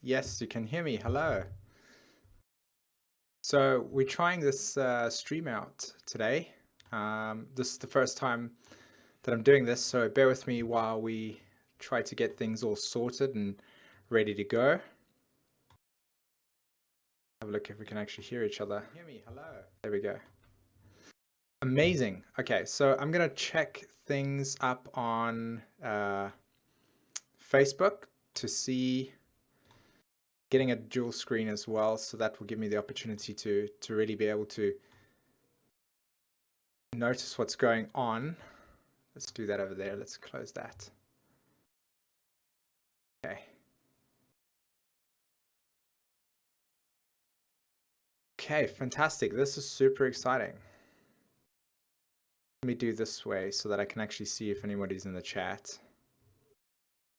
Yes, you can hear me. Hello. So we're trying this stream out today. This is the first time that I'm doing this, so bear with me while we try to get things all sorted and ready to go. Have a look if we can actually hear each other. Hear me. Hello. There we go. Amazing. Okay, so I'm gonna check things up on Facebook to see getting a dual screen as well, so that will give me the opportunity to really be able to notice what's going on. Let's do that over there. Let's close that. Okay. Okay, fantastic. This is super exciting. Let me do this way so that I can actually see if anybody's in the chat.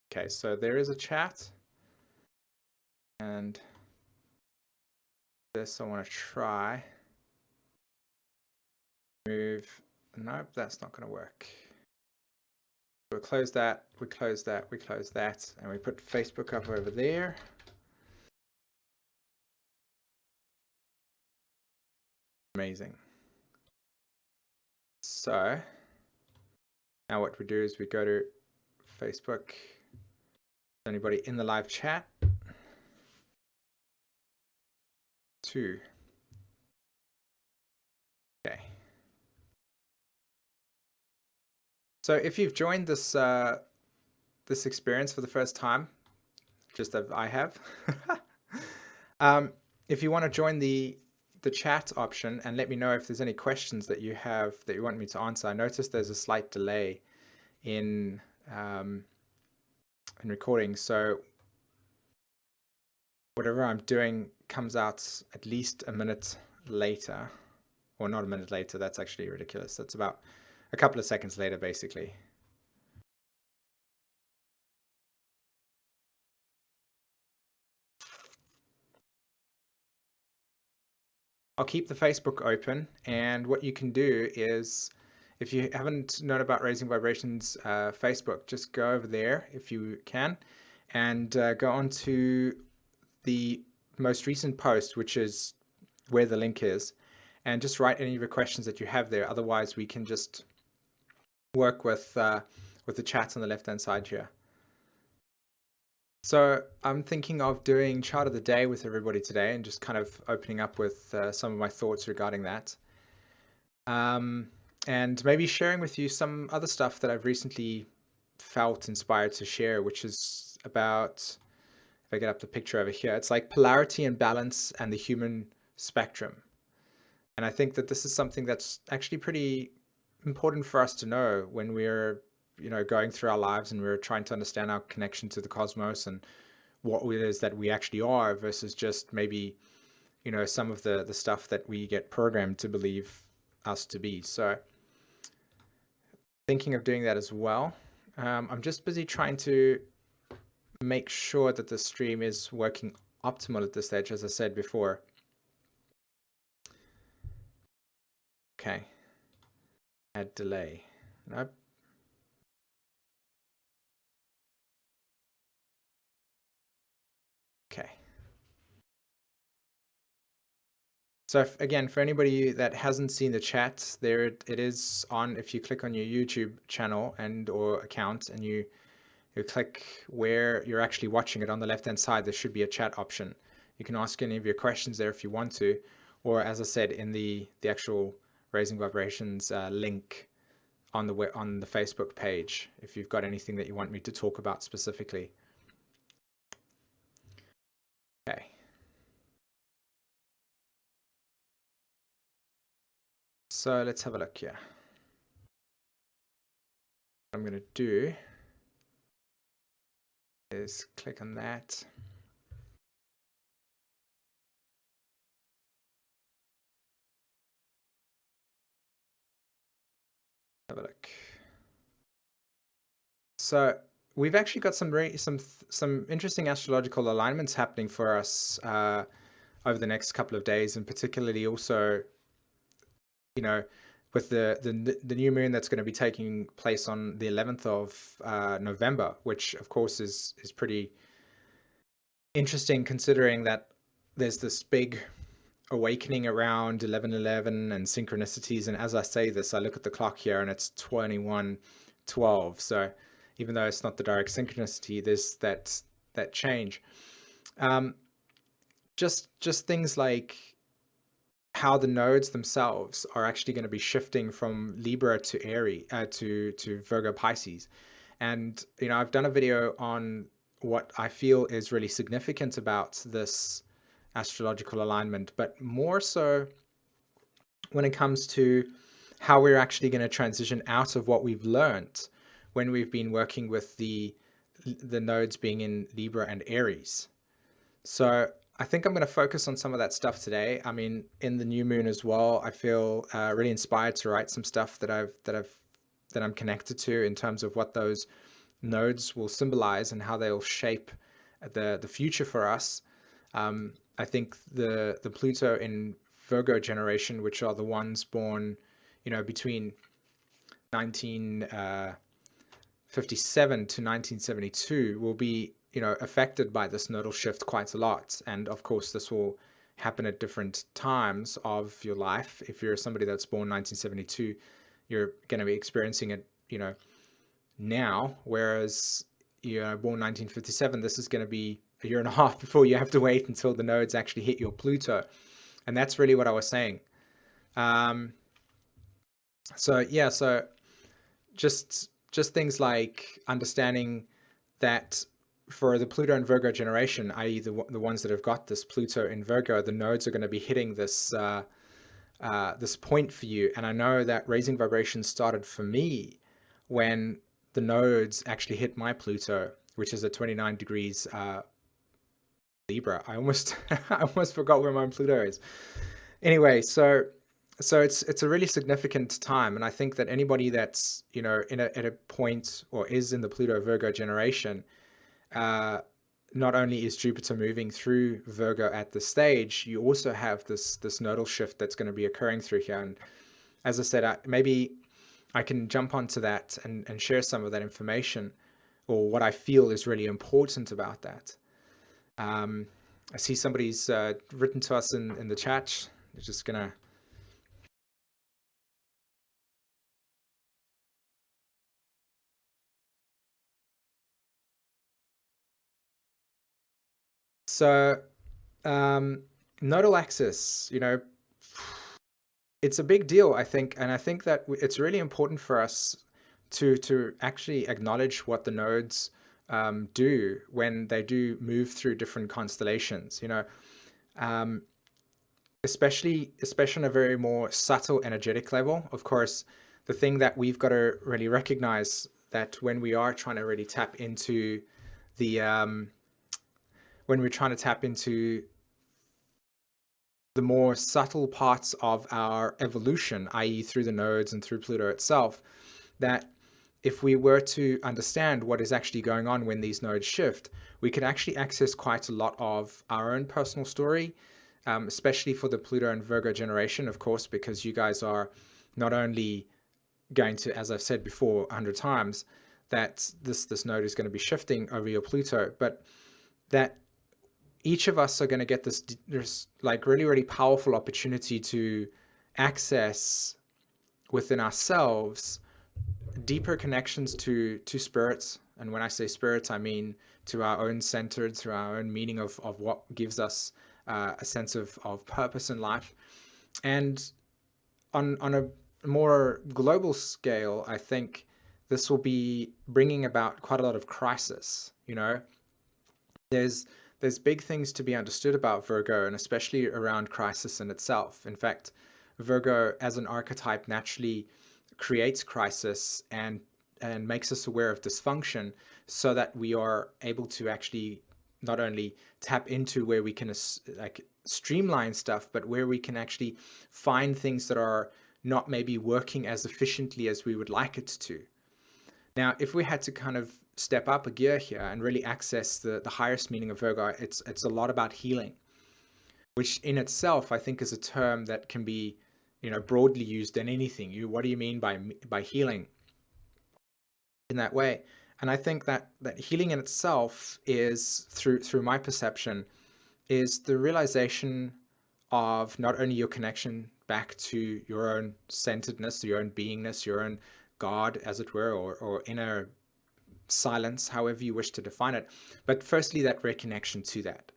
Okay, so there is a chat. And this I want to try. Move. Nope, that's not going to work. We'll close that, we close that, we close that, and we put Facebook up over there. Amazing. So now what we do is we go to Facebook. Anybody in the live chat? 2. Okay. So if you've joined this this experience for the first time, just as I have, if you want to join the chat option and let me know if there's any questions that you have that you want me to answer. I noticed there's a slight delay in recording, so whatever I'm doing comes out at least a minute later, or not a minute later. That's actually ridiculous. That's about a couple of seconds later, basically. I'll keep the Facebook open, and what you can do is, if you haven't known about Raising Vibrations Facebook, just go over there if you can, and go on to the most recent post, which is where the link is, and just write any of your questions that you have there. Otherwise, we can just work with the chat on the left-hand side here. So I'm thinking of doing chart of the day with everybody today and just kind of opening up with some of my thoughts regarding that. And maybe sharing with you some other stuff that I've recently felt inspired to share, which is about, if I get up the picture over here, it's like polarity and balance and the human spectrum. And I think that this is something that's actually pretty important for us to know when we're going through our lives and we're trying to understand our connection to the cosmos and what it is that we actually are versus just maybe some of the stuff that we get programmed to believe us to be. So thinking of doing that as well. I'm just busy trying to make sure that the stream is working optimal at this stage, as I said before. Okay, add delay. Nope. Okay. So again, for anybody that hasn't seen the chat, there it is on. If you click on your YouTube channel and or account and you click where you're actually watching it on the left hand side, there should be a chat option. You can ask any of your questions there if you want to, or as I said, in the actual Raising Vibrations link on the Facebook page, if you've got anything that you want me to talk about specifically. Okay. So let's have a look here. What I'm going to do is click on that. Have a look. So we've actually got some interesting astrological alignments happening for us over the next couple of days, and particularly also, with the new moon that's going to be taking place on the 11th of November, which of course is pretty interesting considering that there's this big awakening around 11:11 and synchronicities. And as I say this, I look at the clock here and it's 21:12. So even though it's not the direct synchronicity, there's that change. Um, just things like how the nodes themselves are actually going to be shifting from Libra to Aries, to Virgo Pisces. And I've done a video on what I feel is really significant about this astrological alignment, but more so when it comes to how we're actually going to transition out of what we've learned when we've been working with the nodes being in Libra and Aries. So I think I'm going to focus on some of that stuff today. I mean, in the new moon as well, I feel really inspired to write some stuff that I'm connected to in terms of what those nodes will symbolize and how they'll shape the future for us. I think the Pluto in Virgo generation, which are the ones born, between 1957 to 1972, will be affected by this nodal shift quite a lot. And of course, this will happen at different times of your life. If you're somebody that's born 1972, you're going to be experiencing it, now, whereas you're born 1957, this is going to be a year and a half before you have to wait until the nodes actually hit your Pluto. And that's really what I was saying. So yeah, so just things like understanding that for the Pluto and Virgo generation, i.e. the ones that have got this Pluto in Virgo, the nodes are going to be hitting this this point for you. And I know that raising vibrations started for me when the nodes actually hit my Pluto, which is at 29 degrees Libra. I almost I almost forgot where my Pluto is. Anyway, so it's a really significant time, and I think that anybody that's at a point or is in the Pluto Virgo generation, not only is Jupiter moving through Virgo at this stage, you also have this nodal shift that's going to be occurring through here. And as I said, maybe I can jump onto that and share some of that information, or what I feel is really important about that. I see somebody's written to us in the chat. They're just gonna. So, nodal axis, it's a big deal, I think, and I think that it's really important for us to actually acknowledge what the nodes do when they do move through different constellations. Especially on a very more subtle energetic level. Of course, the thing that we've got to really recognize that when we are trying to really tap into the when we're trying to tap into the more subtle parts of our evolution, i.e. through the nodes and through Pluto itself, that if we were to understand what is actually going on when these nodes shift, we could actually access quite a lot of our own personal story, especially for the Pluto and Virgo generation, of course, because you guys are not only going to, as I've said before 100 times, that this node is going to be shifting over your Pluto, but that each of us are going to get this like really, really powerful opportunity to access within ourselves deeper connections to spirits. And when I say spirits, I mean to our own centered, to our own meaning of what gives us a sense of purpose in life. And on a more global scale, I think this will be bringing about quite a lot of crisis. There's big things to be understood about Virgo, and especially around crisis in itself. In fact, Virgo as an archetype naturally creates crisis and makes us aware of dysfunction, so that we are able to actually not only tap into where we can like streamline stuff, but where we can actually find things that are not maybe working as efficiently as we would like it to. Now, if we had to kind of step up a gear here and really access the highest meaning of Virgo, it's a lot about healing, which in itself I think is a term that can be broadly used in anything. What do you mean by healing in that way? And I think that healing in itself is, through my perception, is the realization of not only your connection back to your own centeredness, your own beingness, your own God, as it were, or inner silence, however you wish to define it, but firstly, that reconnection to that.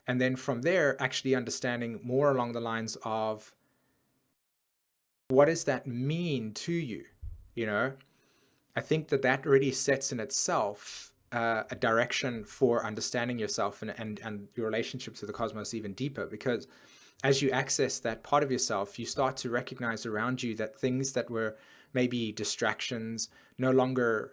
And then from there, actually understanding more along the lines of what does that mean to you? You know, I think that that really sets in itself a direction for understanding yourself and your relationship to the cosmos even deeper, because as you access that part of yourself, you start to recognize around you that things that were maybe distractions no longer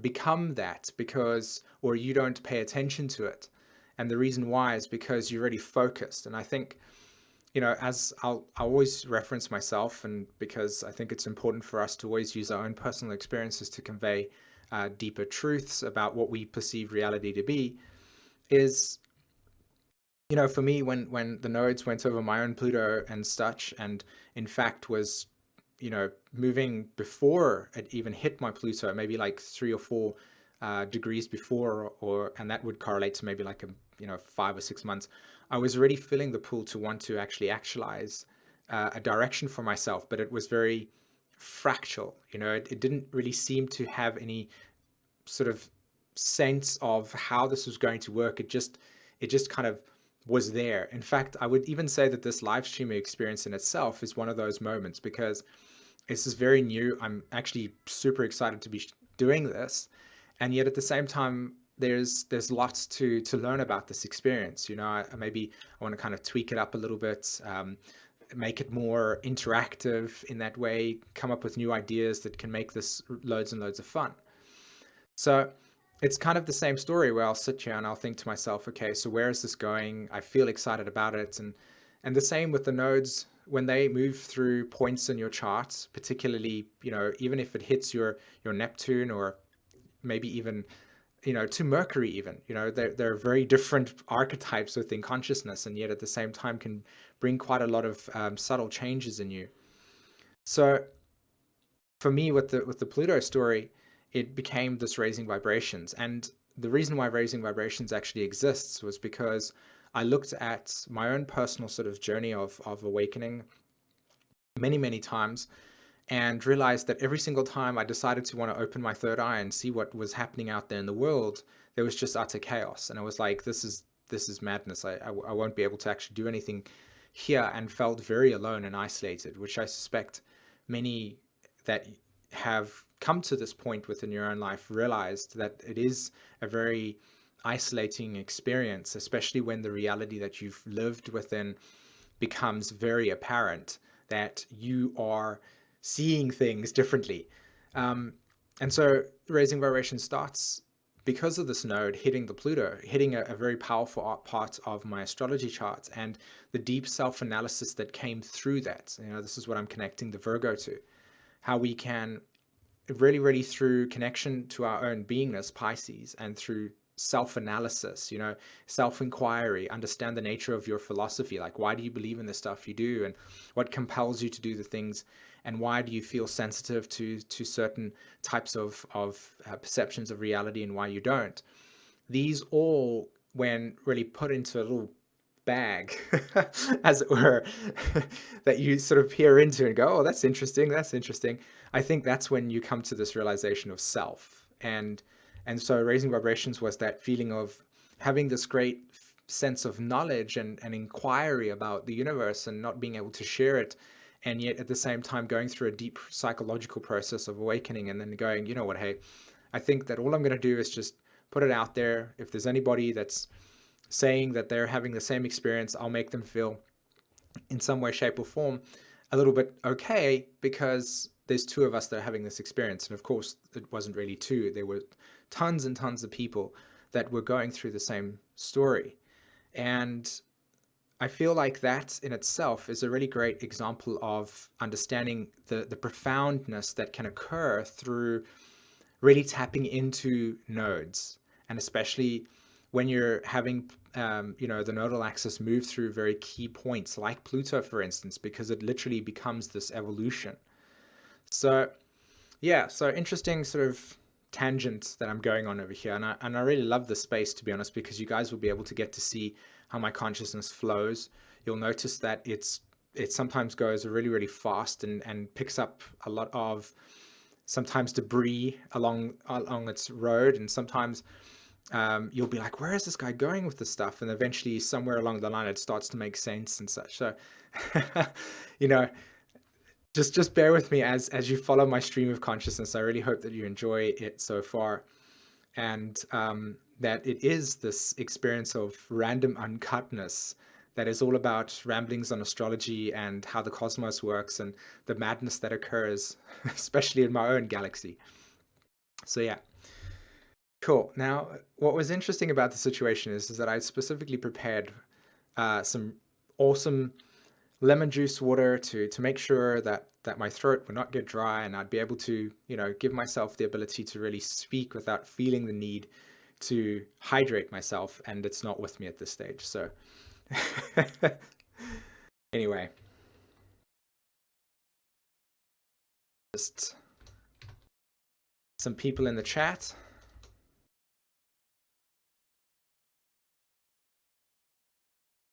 become that, because, or you don't pay attention to it. And the reason why is because you're really focused. And I think, as I'll always reference myself, and because I think it's important for us to always use our own personal experiences to convey deeper truths about what we perceive reality to be, is, for me, when the nodes went over my own Pluto and such, and in fact was, moving before it even hit my Pluto, maybe like 3 or 4 degrees before, and that would correlate to maybe like 5 or 6 months, I was already feeling the pull to want to actually actualize a direction for myself, but it was very fractal. It didn't really seem to have any sort of sense of how this was going to work. It just kind of was there. In fact, I would even say that this live streaming experience in itself is one of those moments, because this is very new. I'm actually super excited to be doing this, and yet at the same time, there's lots to learn about this experience. Maybe I want to kind of tweak it up a little bit, make it more interactive in that way, come up with new ideas that can make this loads and loads of fun. So it's kind of the same story where I'll sit here and I'll think to myself, okay, so where is this going? I feel excited about it. And the same with the nodes when they move through points in your chart, particularly, even if it hits your Neptune, or maybe even, to Mercury even, they're very different archetypes within consciousness, and yet at the same time can bring quite a lot of subtle changes in you. So for me, with the Pluto story, it became this raising vibrations. And the reason why raising vibrations actually exists was because I looked at my own personal sort of journey of awakening many, many times, and realized that every single time I decided to want to open my third eye and see what was happening out there in the world, there was just utter chaos. And I was like, this is madness. I won't be able to actually do anything here, and felt very alone and isolated, which I suspect many that have come to this point within your own life realized that it is a very isolating experience, especially when the reality that you've lived within becomes very apparent, that you are seeing things differently. And so raising vibration starts because of this node hitting the Pluto, hitting a very powerful part of my astrology chart, and the deep self-analysis that came through that. This is what I'm connecting the Virgo to. How we can really, really, through connection to our own beingness, Pisces, and through self-analysis, self-inquiry, understand the nature of your philosophy. Like, why do you believe in the stuff you do, and what compels you to do the things, and why do you feel sensitive to certain types of perceptions of reality, and why you don't? These all, when really put into a little bag, as it were, that you sort of peer into and go, oh, that's interesting, that's interesting. I think that's when you come to this realization of self. And so raising vibrations was that feeling of having this great sense of knowledge and inquiry about the universe, and not being able to share it, and yet at the same time going through a deep psychological process of awakening, and then going, you know what, hey, I think that all I'm going to do is just put it out there. If there's anybody that's saying that they're having the same experience, I'll make them feel in some way, shape, or form a little bit okay, because there's 2 of us that are having this experience. And of course, it wasn't really 2. There were tons and tons of people that were going through the same story. And I feel like that in itself is a really great example of understanding the profoundness that can occur through really tapping into nodes, and especially when you're having the nodal axis move through very key points like Pluto, for instance, because it literally becomes this evolution. So yeah, so interesting sort of tangent that I'm going on over here, and I really love this space, to be honest, because you guys will be able to get to see how my consciousness flows. You'll notice that it sometimes goes really fast and picks up a lot of sometimes debris along its road, and sometimes you'll be like, where is this guy going with this stuff? And eventually somewhere along the line it starts to make sense and such. So you know, just bear with me as you follow my stream of consciousness. I really hope that you enjoy it so far, and that it is this experience of random uncutness that is all about ramblings on astrology and how the cosmos works and the madness that occurs, especially in my own galaxy. So yeah, cool. Now, what was interesting about the situation is that I specifically prepared some awesome lemon juice water to make sure that my throat would not get dry, and I'd be able to, give myself the ability to really speak without feeling the need to hydrate myself, and it's not with me at this stage. So anyway, just some people in the chat.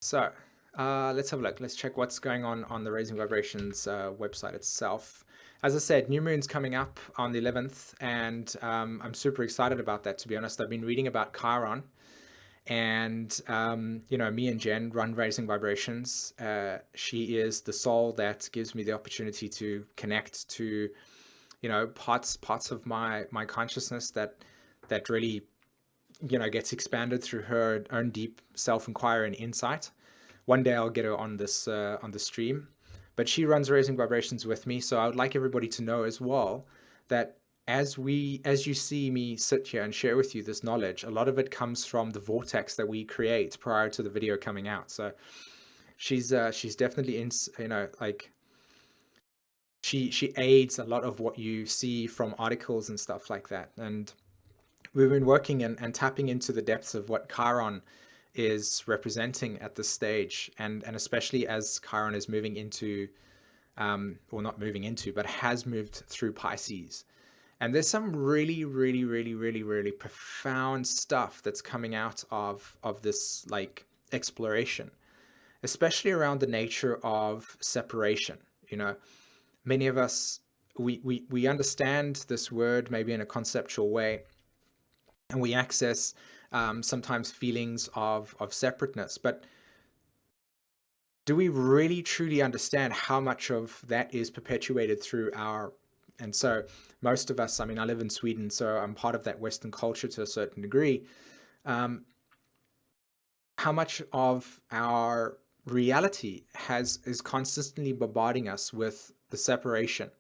So let's have a look. Let's check what's going on the Raising Vibrations website itself. As I said, new moon's coming up on the 11th, and I'm super excited about that, to be honest. I've been reading about Chiron, and me and Jen run Raising Vibrations. She is the soul that gives me the opportunity to connect to, parts of my consciousness that really gets expanded through her own deep self-inquiry and insight. One day I'll get her on this on the stream, but she runs Raising Vibrations with me. So I would like everybody to know as well that as you see me sit here and share with you this knowledge, a lot of it comes from the vortex that we create prior to the video coming out. So she's definitely in, she aids a lot of what you see from articles and stuff like that. And we've been working and tapping into the depths of what Chiron is representing at this stage, and especially as Chiron is moving into, or not moving into, but has moved through Pisces. And there's some really profound stuff that's coming out of this exploration, especially around the nature of separation. Many of us, we understand this word maybe in a conceptual way, and we access sometimes feelings of separateness, but do we really truly understand how much of that is perpetuated through and so most of us, I live in Sweden, so I'm part of that Western culture to a certain degree. How much of our reality is consistently bombarding us with the separation,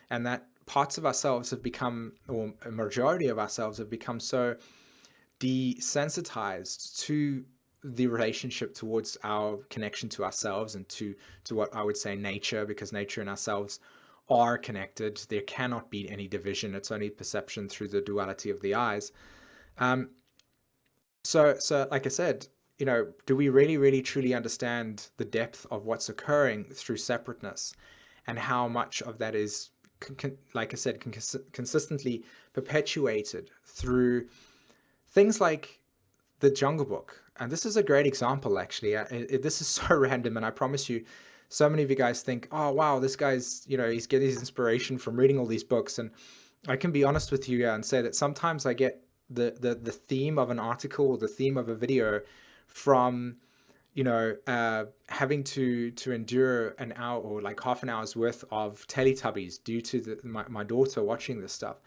and that parts of ourselves have become, or a majority of ourselves have become, so desensitized to the relationship towards our connection to ourselves and to what I would say nature, because nature and ourselves are connected. There cannot be any division. It's only perception through the duality of the eyes. So like I said, do we really truly understand the depth of what's occurring through separateness, and how much of that is, like I said, consistently perpetuated through things like the Jungle Book? And this is a great example, actually. This is so random, and I promise you, so many of you guys think, oh wow, this guy's, he's getting his inspiration from reading all these books. And I can be honest with you and say that sometimes I get the theme of an article or the theme of a video from, having to endure an hour or half an hour's worth of Teletubbies due to my daughter watching this stuff.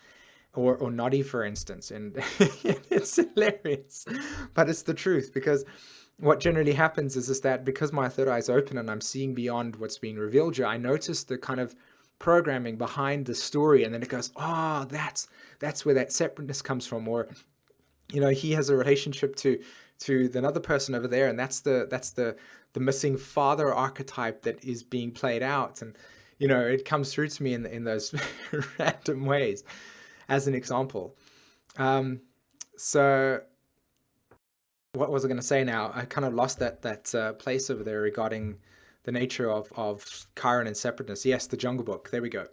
Or Noddy, for instance, and it's hilarious, but it's the truth, because what generally happens is that because my third eye is open and I'm seeing beyond what's being revealed here, I notice the kind of programming behind the story, and then it goes, oh, that's where that separateness comes from, or he has a relationship to another person over there, and that's the missing father archetype that is being played out, and it comes through to me in those random ways. As an example. So what was I going to say now? I kind of lost that place over there regarding the nature of Chiron and separateness. Yes, the Jungle Book. There we go.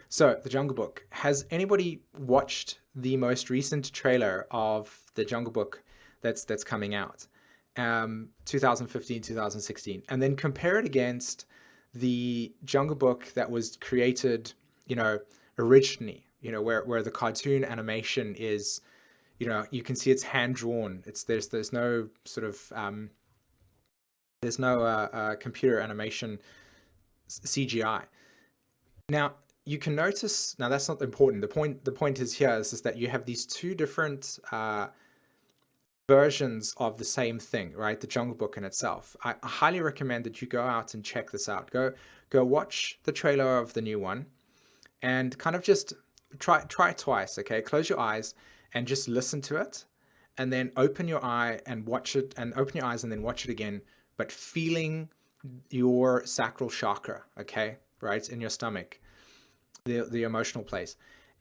So, The Jungle Book. Has anybody watched the most recent trailer of The Jungle Book that's coming out? 2015, 2016. And then compare it against the Jungle Book that was created, you know, originally, you know, where the cartoon animation is, you know, you can see it's hand drawn. There's no sort of there's no computer animation CGI. Now, you can notice, now that's not important. The point is here is that you have these two different versions of the same thing, right? The Jungle Book in itself. I highly recommend that you go out and check this out. Go watch the trailer of the new one and kind of just try it twice, okay? Close your eyes and just listen to it, and then open your eye and watch it, and open your eyes and then watch it again, but feeling your sacral chakra, okay? Right in your stomach, the emotional place.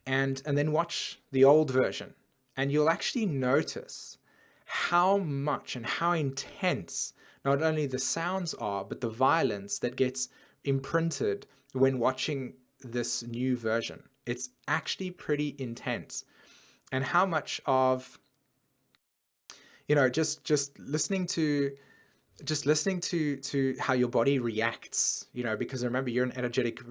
And then watch the old version, and you'll actually notice how much and how intense not only the sounds are, but the violence that gets imprinted when watching this new version. It's actually pretty intense. And how much of, you know, just listening to how your body reacts, you know, because remember, you're an energetic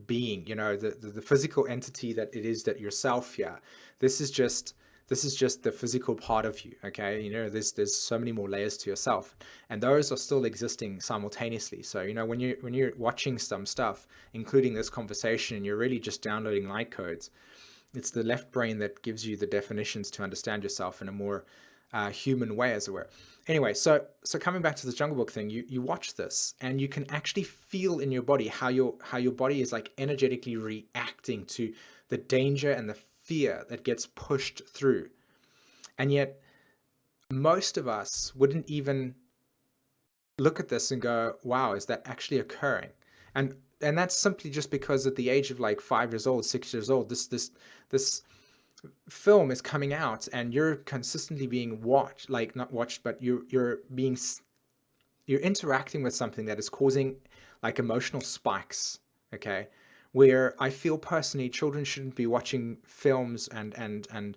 being, you know, the physical entity that it is, that yourself here. This is just the physical part of you, okay? You know, there's so many more layers to yourself, and those are still existing simultaneously. So, you know, when you're watching some stuff, including this conversation, and you're really just downloading light codes, it's the left brain that gives you the definitions to understand yourself in a more human way, as it were. Anyway, so coming back to the Jungle Book thing, you watch this and you can actually feel in your body how your body is like energetically reacting to the danger and the fear that gets pushed through. And yet most of us wouldn't even look at this and go, wow, is that actually occurring? And that's simply just because at the age of like 5 years old, 6 years old, this film is coming out, and you're consistently being watched, like not watched, but you're interacting with something that is causing like emotional spikes, okay? Where I feel personally, children shouldn't be watching films and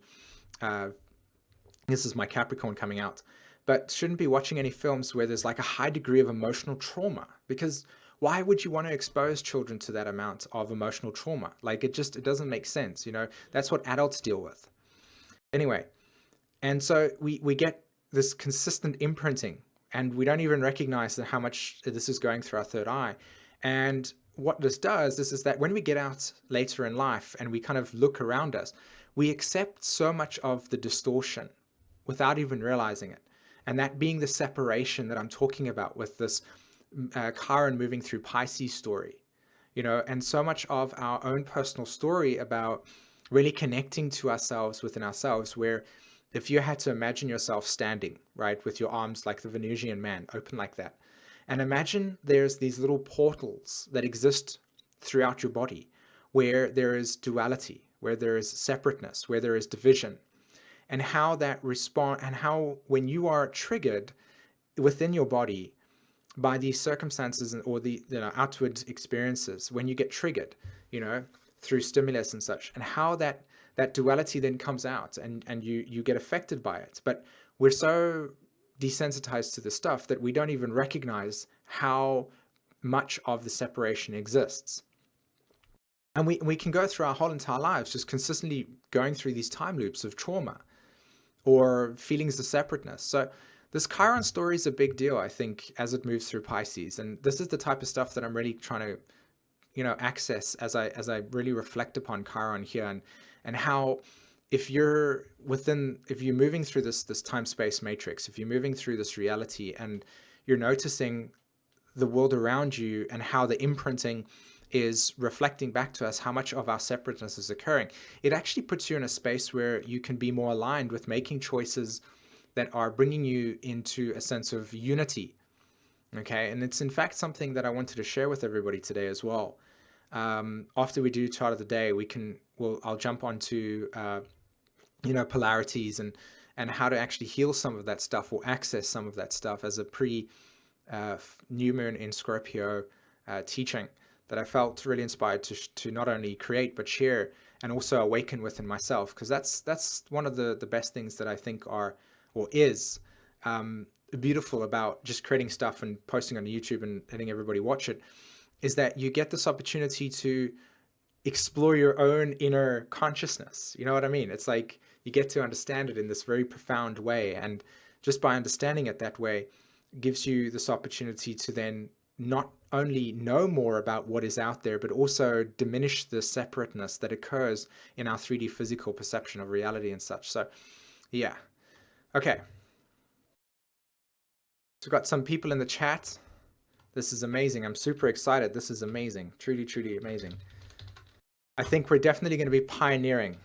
this is my Capricorn coming out, but shouldn't be watching any films where there's like a high degree of emotional trauma, because why would you want to expose children to that amount of emotional trauma? Like it doesn't make sense, you know. That's what adults deal with. Anyway, and so we get this consistent imprinting, and we don't even recognize how much this is going through our third eye. And what this does is that when we get out later in life and we kind of look around us, we accept so much of the distortion without even realizing it. And that being the separation that I'm talking about with this Chiron moving through Pisces story, you know, and so much of our own personal story about really connecting to ourselves within ourselves, where if you had to imagine yourself standing, right, with your arms like the Venusian man, open like that, and imagine there's these little portals that exist throughout your body where there is duality, where there is separateness, where there is division, and how that respond, and how when you are triggered within your body by these circumstances or the, you know, outward experiences, when you get triggered, you know, through stimulus and such, and how that duality then comes out, and you get affected by it. But we're so desensitized to the stuff that we don't even recognize how much of the separation exists. And we can go through our whole entire lives just consistently going through these time loops of trauma or feelings of separateness. So this Chiron story is a big deal, I think, as it moves through Pisces. And this is the type of stuff that I'm really trying to, you know, access as I really reflect upon Chiron here, and how if you're moving through this time-space matrix, if you're moving through this reality and you're noticing the world around you and how the imprinting is reflecting back to us how much of our separateness is occurring, it actually puts you in a space where you can be more aligned with making choices that are bringing you into a sense of unity. Okay, and it's in fact something that I wanted to share with everybody today as well. After we do chart of the day, I'll jump onto you know, polarities and how to actually heal some of that stuff or access some of that stuff as a new moon in Scorpio teaching. that I felt really inspired to not only create but share and also awaken within myself, because that's one of the best things that I think are or is beautiful about just creating stuff and posting on YouTube and letting everybody watch it, is that you get this opportunity to explore your own inner consciousness. You know what I mean? It's like you get to understand it in this very profound way, and just by understanding it that way gives you this opportunity to then not only know more about what is out there, but also diminish the separateness that occurs in our 3D physical perception of reality and such. So yeah. Okay. So we've got some people in the chat. This is amazing. I'm super excited. This is amazing. Truly, truly amazing. I think we're definitely going to be pioneering.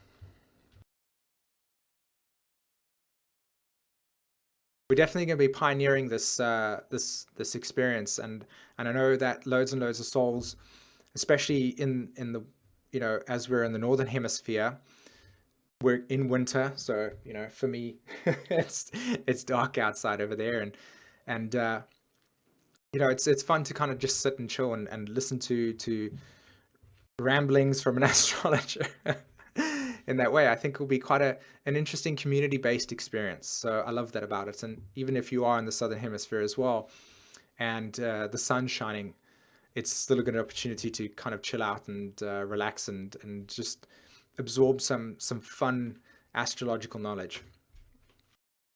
We're definitely going to be pioneering this this experience, and I know that loads and loads of souls, especially in the, you know, as we're in the northern hemisphere, we're in winter, so you know, for me, it's dark outside over there, and you know, it's fun to kind of just sit and chill and listen to ramblings from an astrologer. In that way, I think it will be quite an interesting community-based experience. So I love that about it. And even if you are in the southern hemisphere as well, and the sun's shining, it's still a good opportunity to kind of chill out and relax and just absorb some fun astrological knowledge.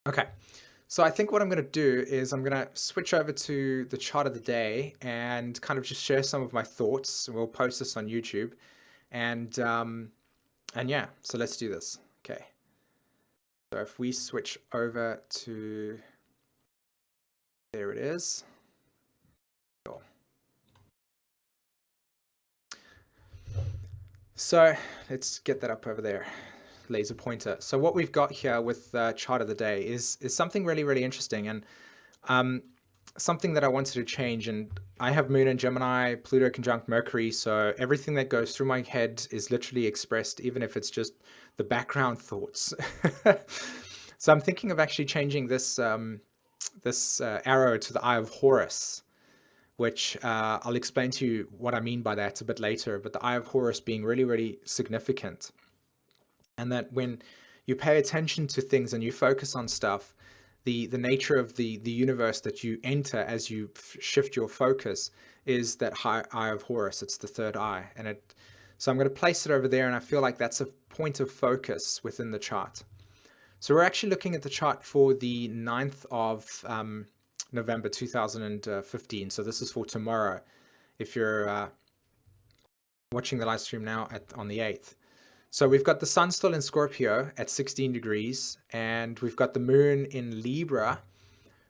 Okay, so I think what I'm going to do is I'm going to switch over to the chart of the day and kind of just share some of my thoughts. We'll post this on YouTube, and yeah, so let's do this. Okay. So if we switch over to, there it is. Cool. So let's get that up over there, laser pointer. So what we've got here with the chart of the day is something really, really interesting, and something that I wanted to change. And I have Moon in Gemini, Pluto conjunct Mercury, so everything that goes through my head is literally expressed, even if it's just the background thoughts. So I'm thinking of actually changing this this arrow to the Eye of Horus, which I'll explain to you what I mean by that a bit later. But the Eye of Horus being really, really significant, and that when you pay attention to things and you focus on stuff, the nature of the universe that you enter as you shift your focus is that Eye of Horus. It's the third eye, and so I'm going to place it over there, and I feel like that's a point of focus within the chart. So we're actually looking at the chart for the 9th of November 2015. So this is for tomorrow, if you're watching the live stream now on the 8th. So we've got the sun still in Scorpio at 16 degrees, and we've got the moon in Libra,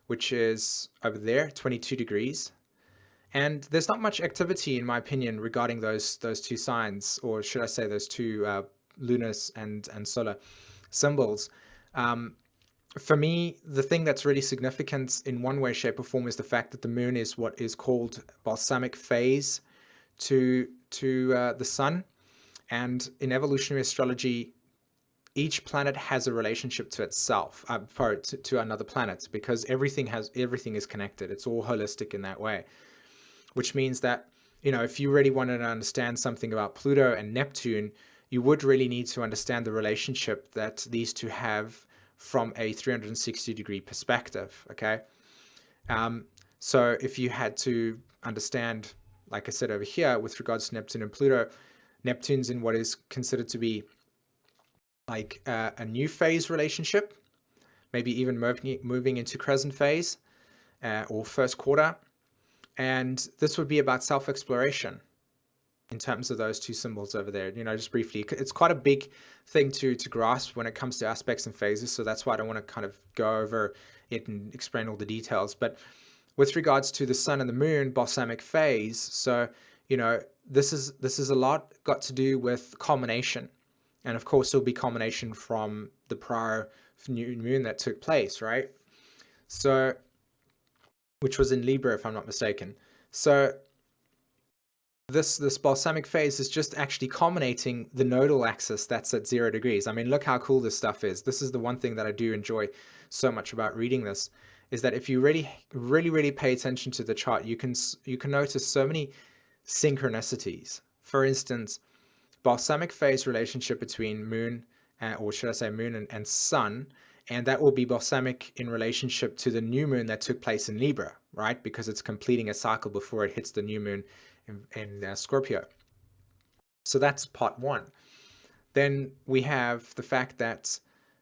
which is over there, 22 degrees. And there's not much activity, in my opinion, regarding those two signs, or should I say those two lunar and solar symbols. For me, the thing that's really significant in one way, shape, or form is the fact that the moon is what is called balsamic phase to the sun. And in evolutionary astrology, each planet has a relationship to itself, to another planet, because everything is connected. It's all holistic in that way, which means that, you know, if you really wanted to understand something about Pluto and Neptune, you would really need to understand the relationship that these two have from a 360-degree perspective, okay? So if you had to understand, like I said over here, with regards to Neptune and Pluto, Neptune's in what is considered to be like a new phase relationship, maybe even moving into crescent phase or first quarter. And this would be about self-exploration in terms of those two symbols over there. You know, just briefly, it's quite a big thing to grasp when it comes to aspects and phases. So that's why I don't want to kind of go over it and explain all the details. But with regards to the sun and the moon, balsamic phase, so, you know, this is a lot got to do with culmination. And of course, it'll be culmination from the prior new moon that took place, right? So, which was in Libra, if I'm not mistaken. So this balsamic phase is just actually culminating the nodal axis that's at 0 degrees. I mean, look how cool this stuff is. This is the one thing that I do enjoy so much about reading this, is that if you really pay attention to the chart, you can notice so many synchronicities. For instance, balsamic phase relationship between moon, or should I say moon and sun, and that will be balsamic in relationship to the new moon that took place in Libra, right? Because it's completing a cycle before it hits the new moon in Scorpio. So that's part one. Then we have the fact that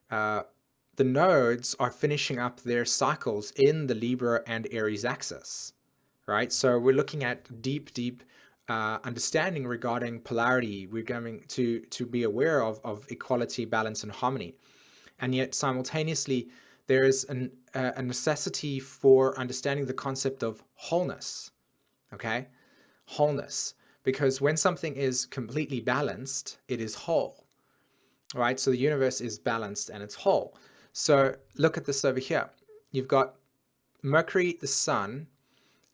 the nodes are finishing up their cycles in the Libra and Aries axis, right? So we're looking at deep understanding regarding polarity. We're going to be aware of equality, balance, and harmony. And yet simultaneously, there is a necessity for understanding the concept of wholeness, okay? Wholeness. Because when something is completely balanced, it is whole, right? So the universe is balanced and it's whole. So look at this over here. You've got Mercury, the sun,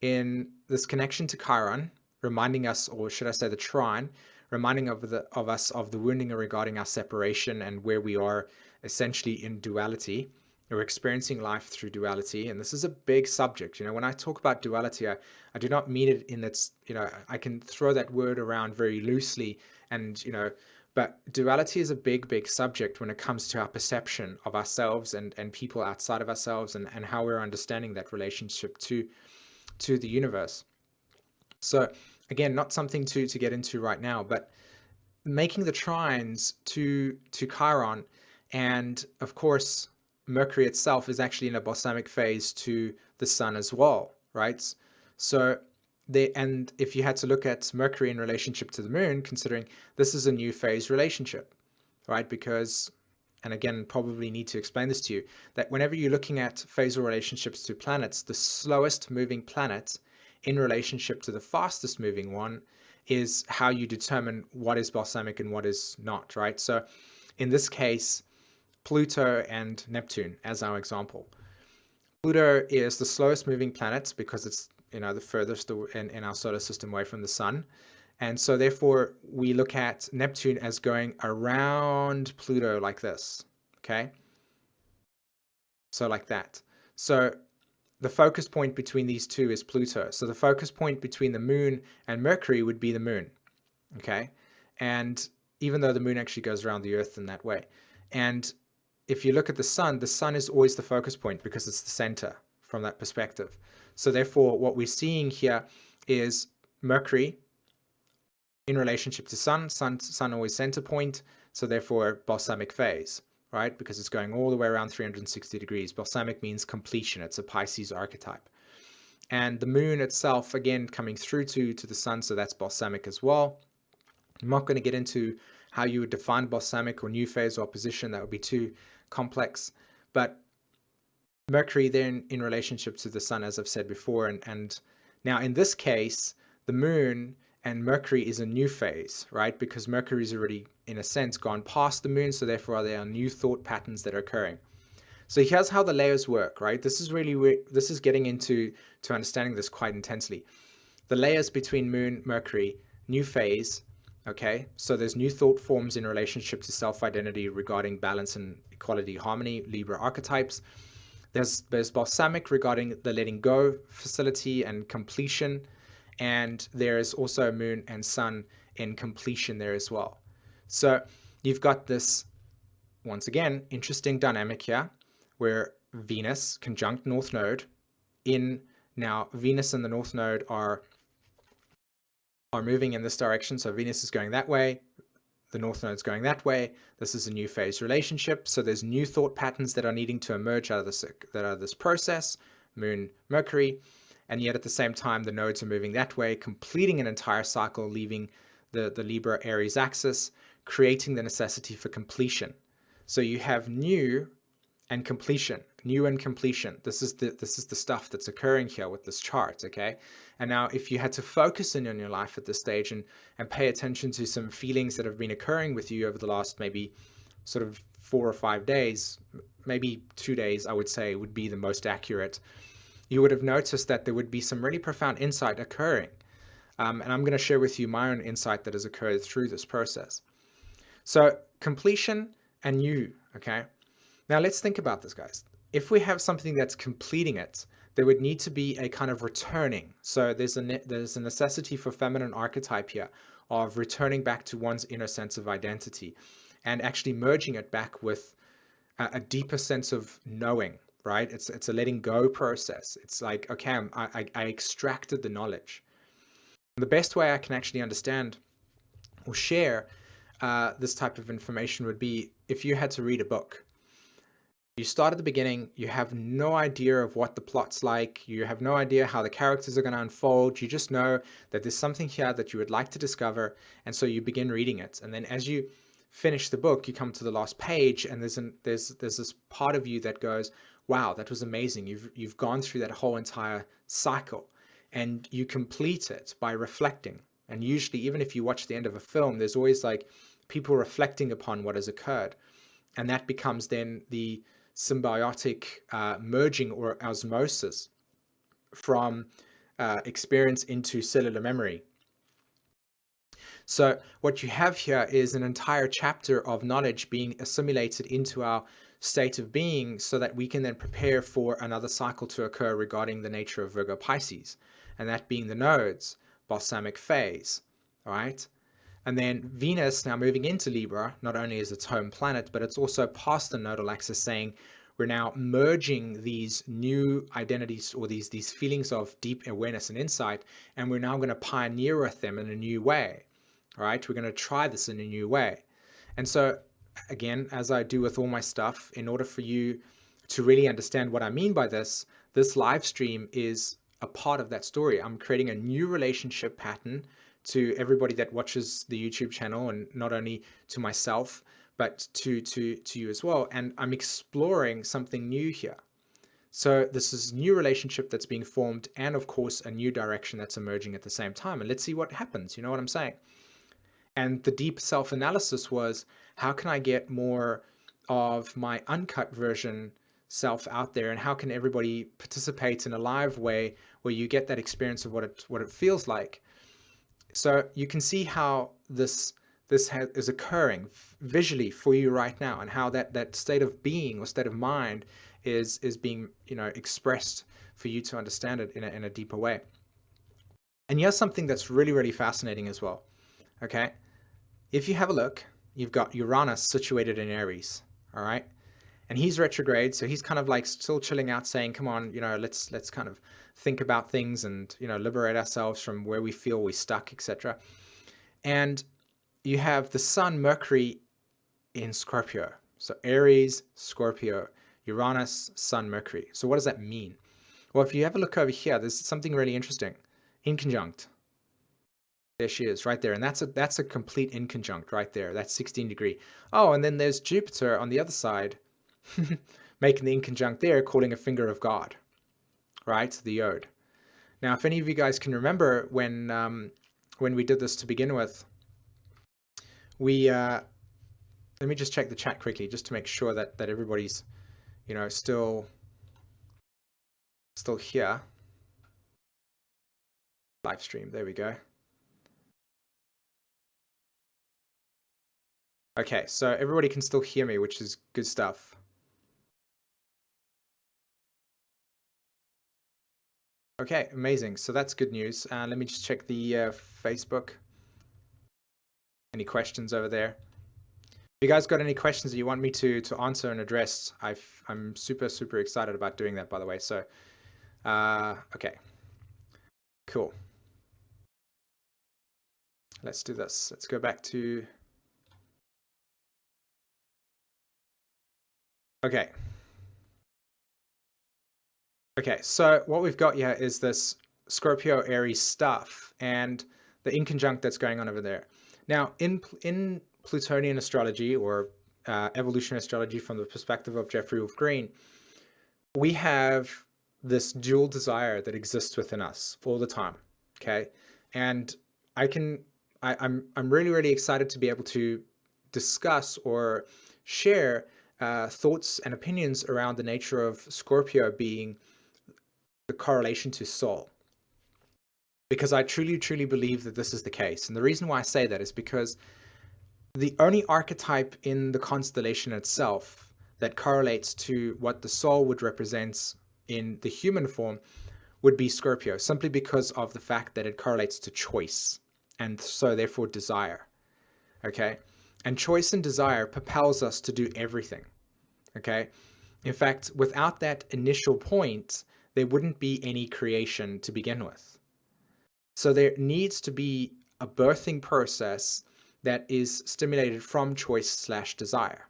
in this connection to Chiron, reminding us, or should I say the trine, reminding of us of the wounding regarding our separation and where we are essentially in duality. We're experiencing life through duality, and this is a big subject. When I talk about duality, I do not mean it in its, I can throw that word around very loosely, and but duality is a big subject when it comes to our perception of ourselves and people outside of ourselves, and how we're understanding that relationship to the universe. So again, not something to get into right now, but making the trines to Chiron, and of course Mercury itself is actually in a balsamic phase to the sun as well, right? So and if you had to look at Mercury in relationship to the moon, considering this is a new phase relationship, right? Because, and again, probably need to explain this to you, that whenever you're looking at phasal relationships to planets, the slowest moving planet in relationship to the fastest moving one is how you determine what is balsamic and what is not, right? So in this case, Pluto and Neptune as our example. Pluto is the slowest moving planet because it's the furthest in our solar system away from the sun. And so therefore we look at Neptune as going around Pluto like this, okay? So like that. So the focus point between these two is Pluto. So the focus point between the moon and Mercury would be the moon, okay? And even though the moon actually goes around the earth in that way. And if you look at the sun is always the focus point because it's the center from that perspective. So therefore, what we're seeing here is Mercury in relationship to sun always center point. So therefore, balsamic phase, right? Because it's going all the way around 360 degrees. Balsamic means completion. It's a Pisces archetype. And the moon itself, again, coming through to the sun. So that's balsamic as well. I'm not going to get into how you would define balsamic or new phase or opposition. That would be too complex. But Mercury then in relationship to the sun, as I've said before. And now in this case, the moon and Mercury is a new phase, right? Because Mercury is already, in a sense, gone past the moon. So therefore, there are new thought patterns that are occurring. So here's how the layers work, right? This is getting into understanding this quite intensely. The layers between moon, Mercury, new phase, okay? So there's new thought forms in relationship to self-identity regarding balance and equality, harmony, Libra archetypes. There's balsamic regarding the letting go facility and completion. And there's also moon and sun in completion there as well. So you've got this, once again, interesting dynamic here where Venus conjunct North Node now Venus and the North Node are moving in this direction. So Venus is going that way. The North Node is going that way. This is a new phase relationship. So there's new thought patterns that are needing to emerge out of this process, Moon, Mercury. And yet at the same time, the nodes are moving that way, completing an entire cycle, leaving the Libra Aries axis, creating the necessity for completion. So you have new and completion, new and completion. This is the stuff that's occurring here with this chart, okay? And now if you had to focus in on your life at this stage and pay attention to some feelings that have been occurring with you over the last maybe sort of 4 or 5 days, maybe 2 days, I would say would be the most accurate, you would have noticed that there would be some really profound insight occurring. And I'm going to share with you my own insight that has occurred through this process. So completion and new, okay? Now let's think about this, guys. If we have something that's completing it, there would need to be a kind of returning. So there's a necessity for feminine archetype here of returning back to one's inner sense of identity and actually merging it back with a deeper sense of knowing, right? It's a letting go process. It's like, okay, I extracted the knowledge. The best way I can actually understand or share this type of information would be if you had to read a book. You start at the beginning, you have no idea of what the plot's like, you have no idea how the characters are going to unfold, you just know that there's something here that you would like to discover, and so you begin reading it. And then as you finish the book, you come to the last page, and there's this part of you that goes, wow, that was amazing. You've gone through that whole entire cycle, and you complete it by reflecting. And usually, even if you watch the end of a film, there's always like people reflecting upon what has occurred. And that becomes then the symbiotic merging or osmosis from experience into cellular memory. So what you have here is an entire chapter of knowledge being assimilated into our state of being so that we can then prepare for another cycle to occur regarding the nature of Virgo Pisces, and that being the nodes, balsamic phase, all right? And then Venus now moving into Libra, not only is its home planet, but it's also past the nodal axis, saying we're now merging these new identities or these feelings of deep awareness and insight, and we're now going to pioneer with them in a new way, right? We're going to try this in a new way. And so, again, as I do with all my stuff, in order for you to really understand what I mean by this live stream is a part of that story. I'm creating a new relationship pattern to everybody that watches the YouTube channel, and not only to myself, but to you as well. And I'm exploring something new here. So this is new relationship that's being formed, and of course, a new direction that's emerging at the same time. And let's see what happens. You know what I'm saying? And the deep self-analysis was, how can I get more of my uncut version self out there, and how can everybody participate in a live way where you get that experience of what it feels like. So you can see how this is occurring visually for you right now, and how that state of being or state of mind is being, you know, expressed for you to understand it in a deeper way. And here's something that's really, really fascinating as well. Okay, if you have a look, you've got Uranus situated in Aries, all right? And he's retrograde, so he's kind of like still chilling out, saying, come on, you know, let's kind of think about things and, you know, liberate ourselves from where we feel we're stuck, etc. And you have the Sun, Mercury in Scorpio. So Aries, Scorpio, Uranus, Sun, Mercury. So what does that mean? Well, if you have a look over here, there's something really interesting. Inconjunct. There she is, right there. And that's a complete inconjunct right there. That's 16 degree. Oh, and then there's Jupiter on the other side, making the inconjunct there, calling a finger of God, right? The Yod. Now, if any of you guys can remember when we did this to begin with, we let me just check the chat quickly just to make sure that everybody's, you know, still here. Live stream, there we go. Okay, so everybody can still hear me, which is good stuff. Okay, amazing. So that's good news. Let me just check the Facebook. Any questions over there? If you guys got any questions that you want me to answer and address, I'm super, super excited about doing that, by the way. So, okay, cool. Let's do this. Let's go back to... Okay. Okay, so what we've got here is this Scorpio Aries stuff and the inconjunct that's going on over there. Now, in Plutonian astrology, or evolutionary astrology from the perspective of Jeffrey Wolf Green, we have this dual desire that exists within us all the time, okay? And I'm really, really excited to be able to discuss or share thoughts and opinions around the nature of Scorpio being the correlation to soul, because I truly, truly believe that this is the case. And the reason why I say that is because the only archetype in the constellation itself that correlates to what the soul would represent in the human form would be Scorpio, simply because of the fact that it correlates to choice and so therefore desire. Okay. And choice and desire propels us to do everything. Okay. In fact, without that initial point, there wouldn't be any creation to begin with. So there needs to be a birthing process that is stimulated from choice/desire.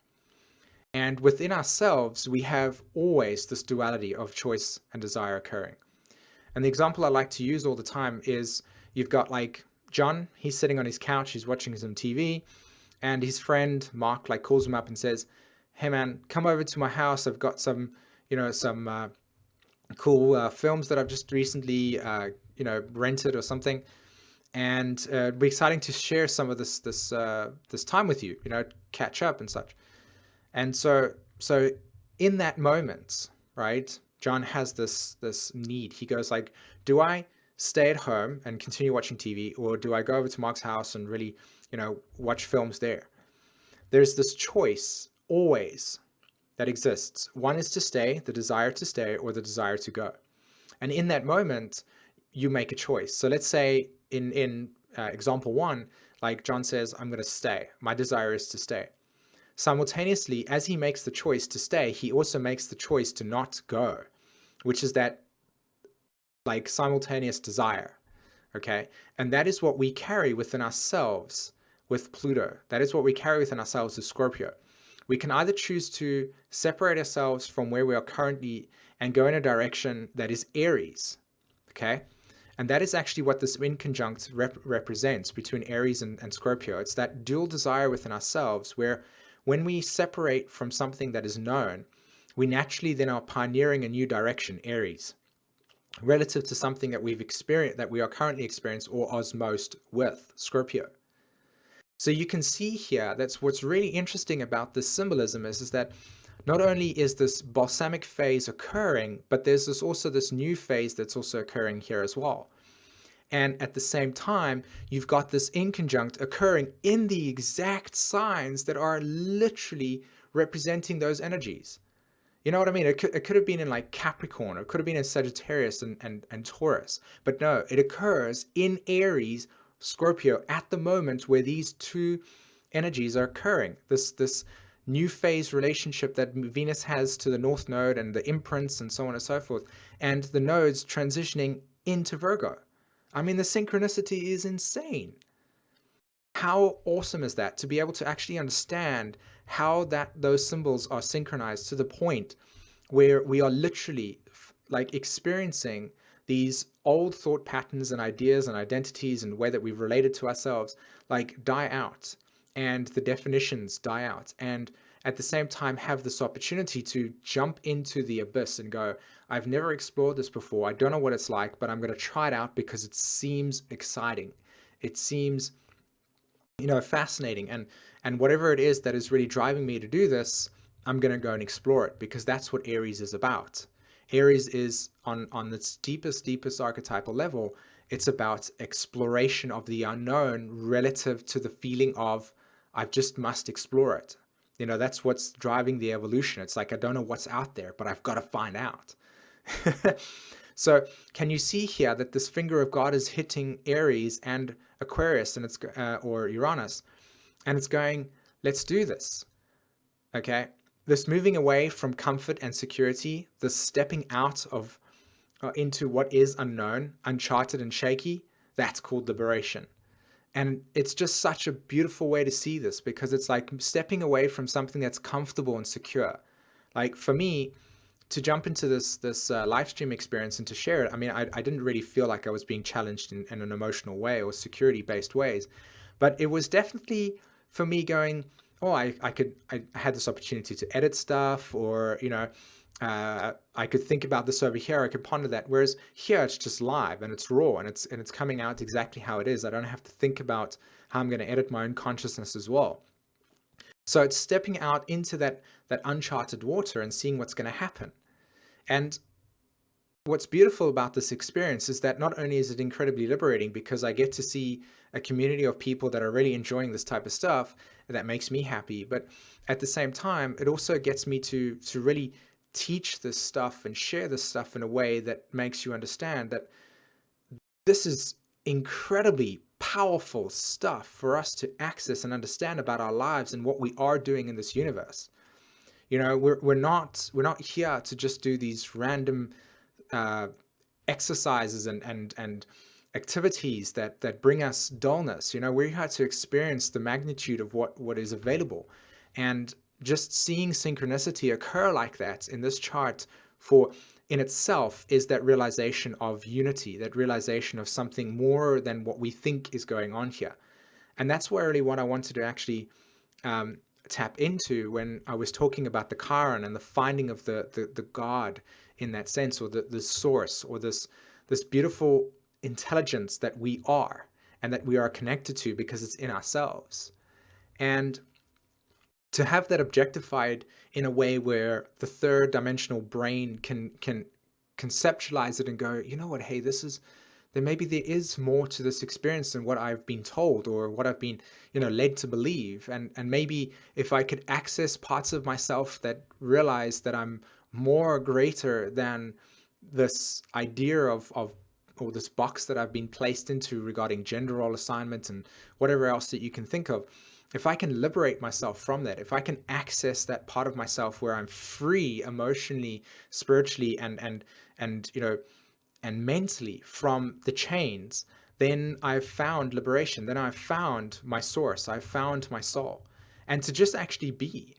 And within ourselves, we have always this duality of choice and desire occurring. And the example I like to use all the time is you've got like John, he's sitting on his couch, he's watching some TV, and his friend Mark like calls him up and says, "Hey man, come over to my house. I've got some, some cool films that I've just recently, rented or something, and it'd be exciting to share some of this time with you. Catch up and such." And so in that moment, right, John has this need. He goes like, "Do I stay at home and continue watching TV, or do I go over to Mark's house and really, watch films there?" There's this choice always that exists. One is to stay, the desire to stay, or the desire to go. And in that moment, you make a choice. So let's say in example one, like John says, "I'm going to stay. My desire is to stay." Simultaneously, as he makes the choice to stay, he also makes the choice to not go, which is that like simultaneous desire. Okay. And that is what we carry within ourselves with Pluto. That is what we carry within ourselves with Scorpio. We can either choose to separate ourselves from where we are currently and go in a direction that is Aries. Okay. And that is actually what this inconjunct represents between Aries and Scorpio. It's that dual desire within ourselves where when we separate from something that is known, we naturally then are pioneering a new direction, Aries, relative to something that we've experienced, that we are currently experiencing or osmosed with, Scorpio. So you can see here, that's what's really interesting about this symbolism is that not only is this balsamic phase occurring, but there's also this new phase that's also occurring here as well. And at the same time, you've got this inconjunct occurring in the exact signs that are literally representing those energies. You know what I mean? It could have been in like Capricorn, or it could have been in Sagittarius and Taurus. But no, it occurs in Aries, Scorpio, at the moment where these two energies are occurring. This new phase relationship that Venus has to the North Node and the imprints and so on and so forth, and the nodes transitioning into Virgo. I mean, the synchronicity is insane. How awesome is that to be able to actually understand how those symbols are synchronized to the point where we are literally like experiencing these old thought patterns and ideas and identities and way that we've related to ourselves like die out, and the definitions die out, and at the same time have this opportunity to jump into the abyss and go, "I've never explored this before. I don't know what it's like, but I'm going to try it out because it seems exciting. It seems, fascinating. And whatever it is that is really driving me to do this, I'm going to go and explore it," because that's what Aries is about. Aries is on its deepest archetypal level. It's about exploration of the unknown relative to the feeling of, I just must explore it. That's what's driving the evolution. It's like, I don't know what's out there, but I've got to find out. So can you see here that this finger of God is hitting Aries and Aquarius, and it's or Uranus, and it's going, let's do this. Okay, this moving away from comfort and security, this stepping out of into what is unknown, uncharted and shaky, that's called liberation. And it's just such a beautiful way to see this, because it's like stepping away from something that's comfortable and secure. Like for me, to jump into this live stream experience and to share it, I mean, I didn't really feel like I was being challenged in an emotional way or security-based ways, but it was definitely for me going, oh, I had this opportunity to edit stuff, or I could think about this over here, I could ponder that. Whereas here it's just live and it's raw and it's coming out exactly how it is. I don't have to think about how I'm going to edit my own consciousness as well. So it's stepping out into that uncharted water and seeing what's going to happen. And what's beautiful about this experience is that not only is it incredibly liberating, because I get to see a community of people that are really enjoying this type of stuff, that makes me happy, but at the same time, it also gets me to really teach this stuff and share this stuff in a way that makes you understand that this is incredibly powerful stuff for us to access and understand about our lives and what we are doing in this universe. You know, we're not here to just do these random uh, exercises and activities that bring us dullness. You know, we're here to experience the magnitude of what is available. And just seeing synchronicity occur like that in this chart for in itself is that realization of unity, that realization of something more than what we think is going on here. And that's really what I wanted to actually tap into when I was talking about the Chiron and the finding of the God in that sense, or the source, or this beautiful intelligence that we are and that we are connected to because it's in ourselves. And to have that objectified in a way where the third dimensional brain can conceptualize it and go, you know what, hey, maybe there is more to this experience than what I've been told or what I've been, led to believe. And maybe if I could access parts of myself that realize that I'm more greater than this idea of or this box that I've been placed into regarding gender role assignment and whatever else that you can think of, if I can liberate myself from that, if I can access that part of myself where I'm free emotionally, spiritually, and mentally from the chains, then I've found liberation. Then I've found my source. I've found my soul. And to just actually be.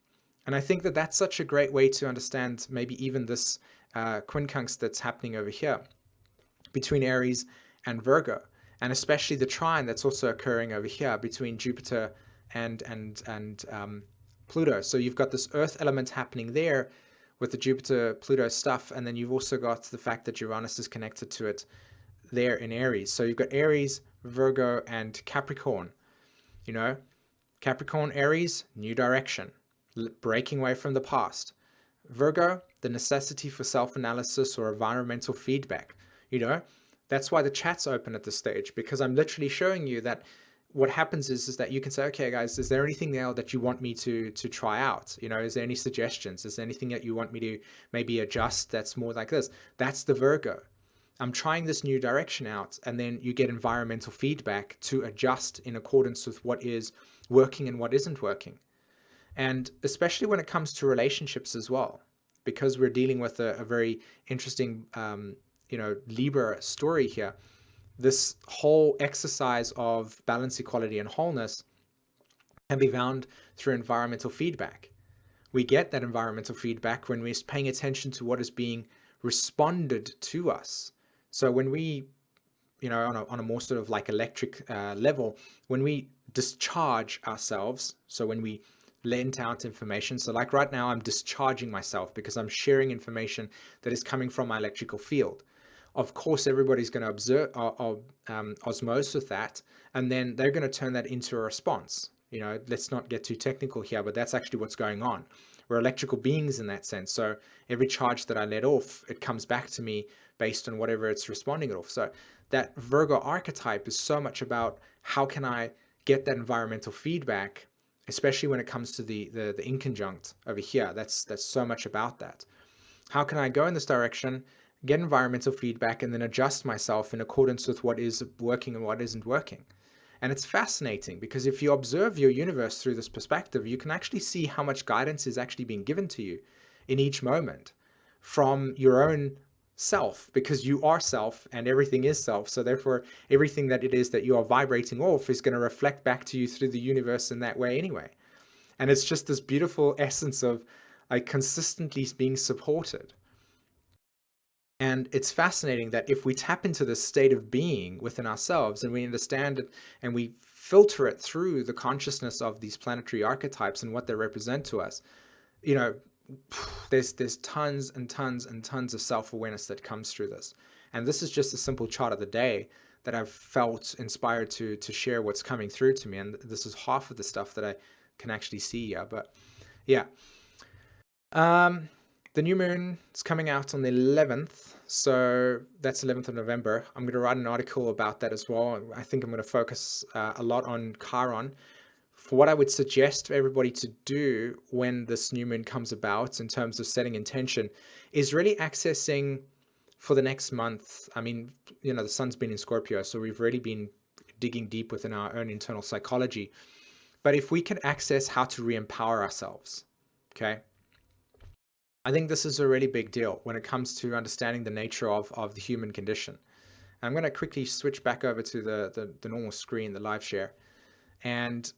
And I think that that's such a great way to understand maybe even this quincunx that's happening over here between Aries and Virgo, and especially the trine that's also occurring over here between Jupiter and Pluto. So you've got this earth element happening there with the Jupiter-Pluto stuff, and then you've also got the fact that Uranus is connected to it there in Aries. So you've got Aries, Virgo, and Capricorn. Capricorn, Aries, new direction, breaking away from the past. Virgo, the necessity for self-analysis or environmental feedback. That's why the chat's open at this stage, because I'm literally showing you that what happens is that you can say, okay, guys, is there anything now that you want me to try out? Is there any suggestions? Is there anything that you want me to maybe adjust that's more like this? That's the Virgo. I'm trying this new direction out, and then you get environmental feedback to adjust in accordance with what is working and what isn't working. And especially when it comes to relationships as well, because we're dealing with a very interesting, Libra story here. This whole exercise of balance, equality, and wholeness can be found through environmental feedback. We get that environmental feedback when we're paying attention to what is being responded to us. So when we, on a more sort of like electric level, when we discharge ourselves, so when we lend out information, so like right now I'm discharging myself because I'm sharing information that is coming from my electrical field. Of course, everybody's going to observe osmose with that, and then they're going to turn that into a response. Let's not get too technical here, but that's actually what's going on. We're electrical beings in that sense. So every charge that I let off, it comes back to me based on whatever it's responding off. So that Virgo archetype is so much about how can I get that environmental feedback, especially when it comes to the inconjunct over here. That's so much about that. How can I go in this direction, get environmental feedback, and then adjust myself in accordance with what is working and what isn't working? And it's fascinating because if you observe your universe through this perspective, you can actually see how much guidance is actually being given to you in each moment from your own self, because you are self and everything is self. So therefore, everything that it is that you are vibrating off is going to reflect back to you through the universe in that way anyway. And it's just this beautiful essence of consistently being supported. And it's fascinating that if we tap into this state of being within ourselves and we understand it and we filter it through the consciousness of these planetary archetypes and what they represent to us, there's tons and tons and tons of self-awareness that comes through this. And this is just a simple chart of the day that I've felt inspired to share what's coming through to me. And this is half of the stuff that I can actually see here. But yeah. The new moon is coming out on the 11th, so that's 11th of November. I'm going to write an article about that as well. I think I'm going to focus a lot on Chiron for what I would suggest for everybody to do when this new moon comes about in terms of setting intention is really accessing for the next month. I mean, the sun's been in Scorpio, so we've really been digging deep within our own internal psychology. But if we can access how to re-empower ourselves, okay? I think this is a really big deal when it comes to understanding the nature of the human condition. I'm going to quickly switch back over to the normal screen, the live share, and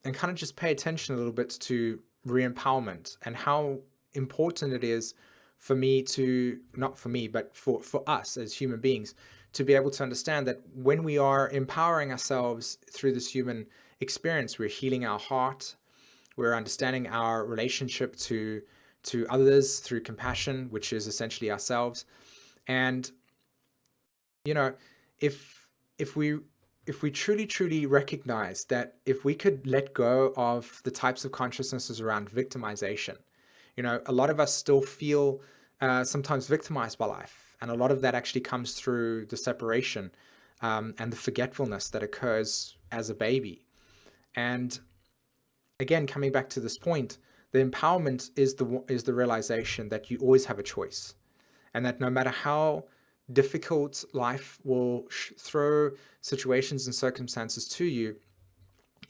kind of just pay attention a little bit to re-empowerment and how important it is for me to, not for me, but for us as human beings, to be able to understand that when we are empowering ourselves through this human experience, we're healing our heart, we're understanding our relationship to others through compassion, which is essentially ourselves. And if we truly recognize that if we could let go of the types of consciousnesses around victimization, a lot of us still feel sometimes victimized by life. And a lot of that actually comes through the separation and the forgetfulness that occurs as a baby. And again, coming back to this point, the empowerment is the realization that you always have a choice, and that no matter how difficult life will throw situations and circumstances to you,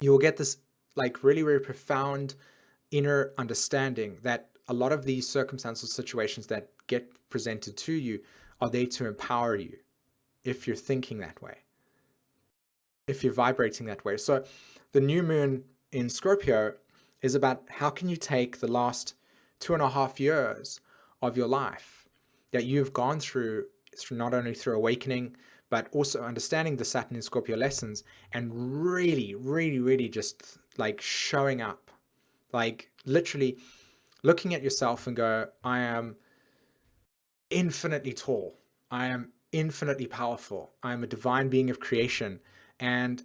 you will get this like really, really profound inner understanding that a lot of these circumstances, situations that get presented to you are there to empower you if you're thinking that way, if you're vibrating that way. So the new moon in Scorpio is about how can you take the last 2.5 years of your life that you've gone through not only through awakening, but also understanding the Saturn in Scorpio lessons and really just like showing up, like literally looking at yourself and go, I am infinitely tall. I am infinitely powerful. I'm a divine being of creation, and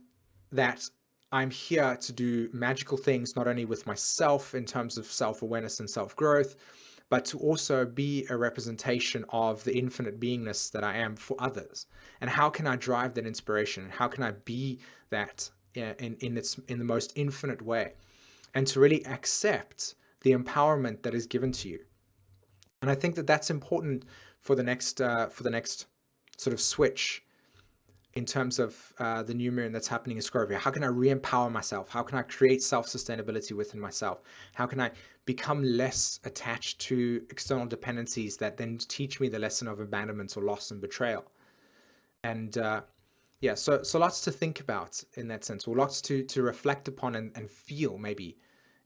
that I'm here to do magical things, not only with myself in terms of self-awareness and self-growth, but to also be a representation of the infinite beingness that I am for others. And how can I drive that inspiration? How can I be that in the most infinite way? And to really accept the empowerment that is given to you. And I think that that's important for the next sort of switch in terms of the new moon that's happening in Scorpio. How can I re-empower myself? How can I create self-sustainability within myself? How can I become less attached to external dependencies that then teach me the lesson of abandonment or loss and betrayal? And yeah, so lots to think about in that sense, or lots to reflect upon and feel maybe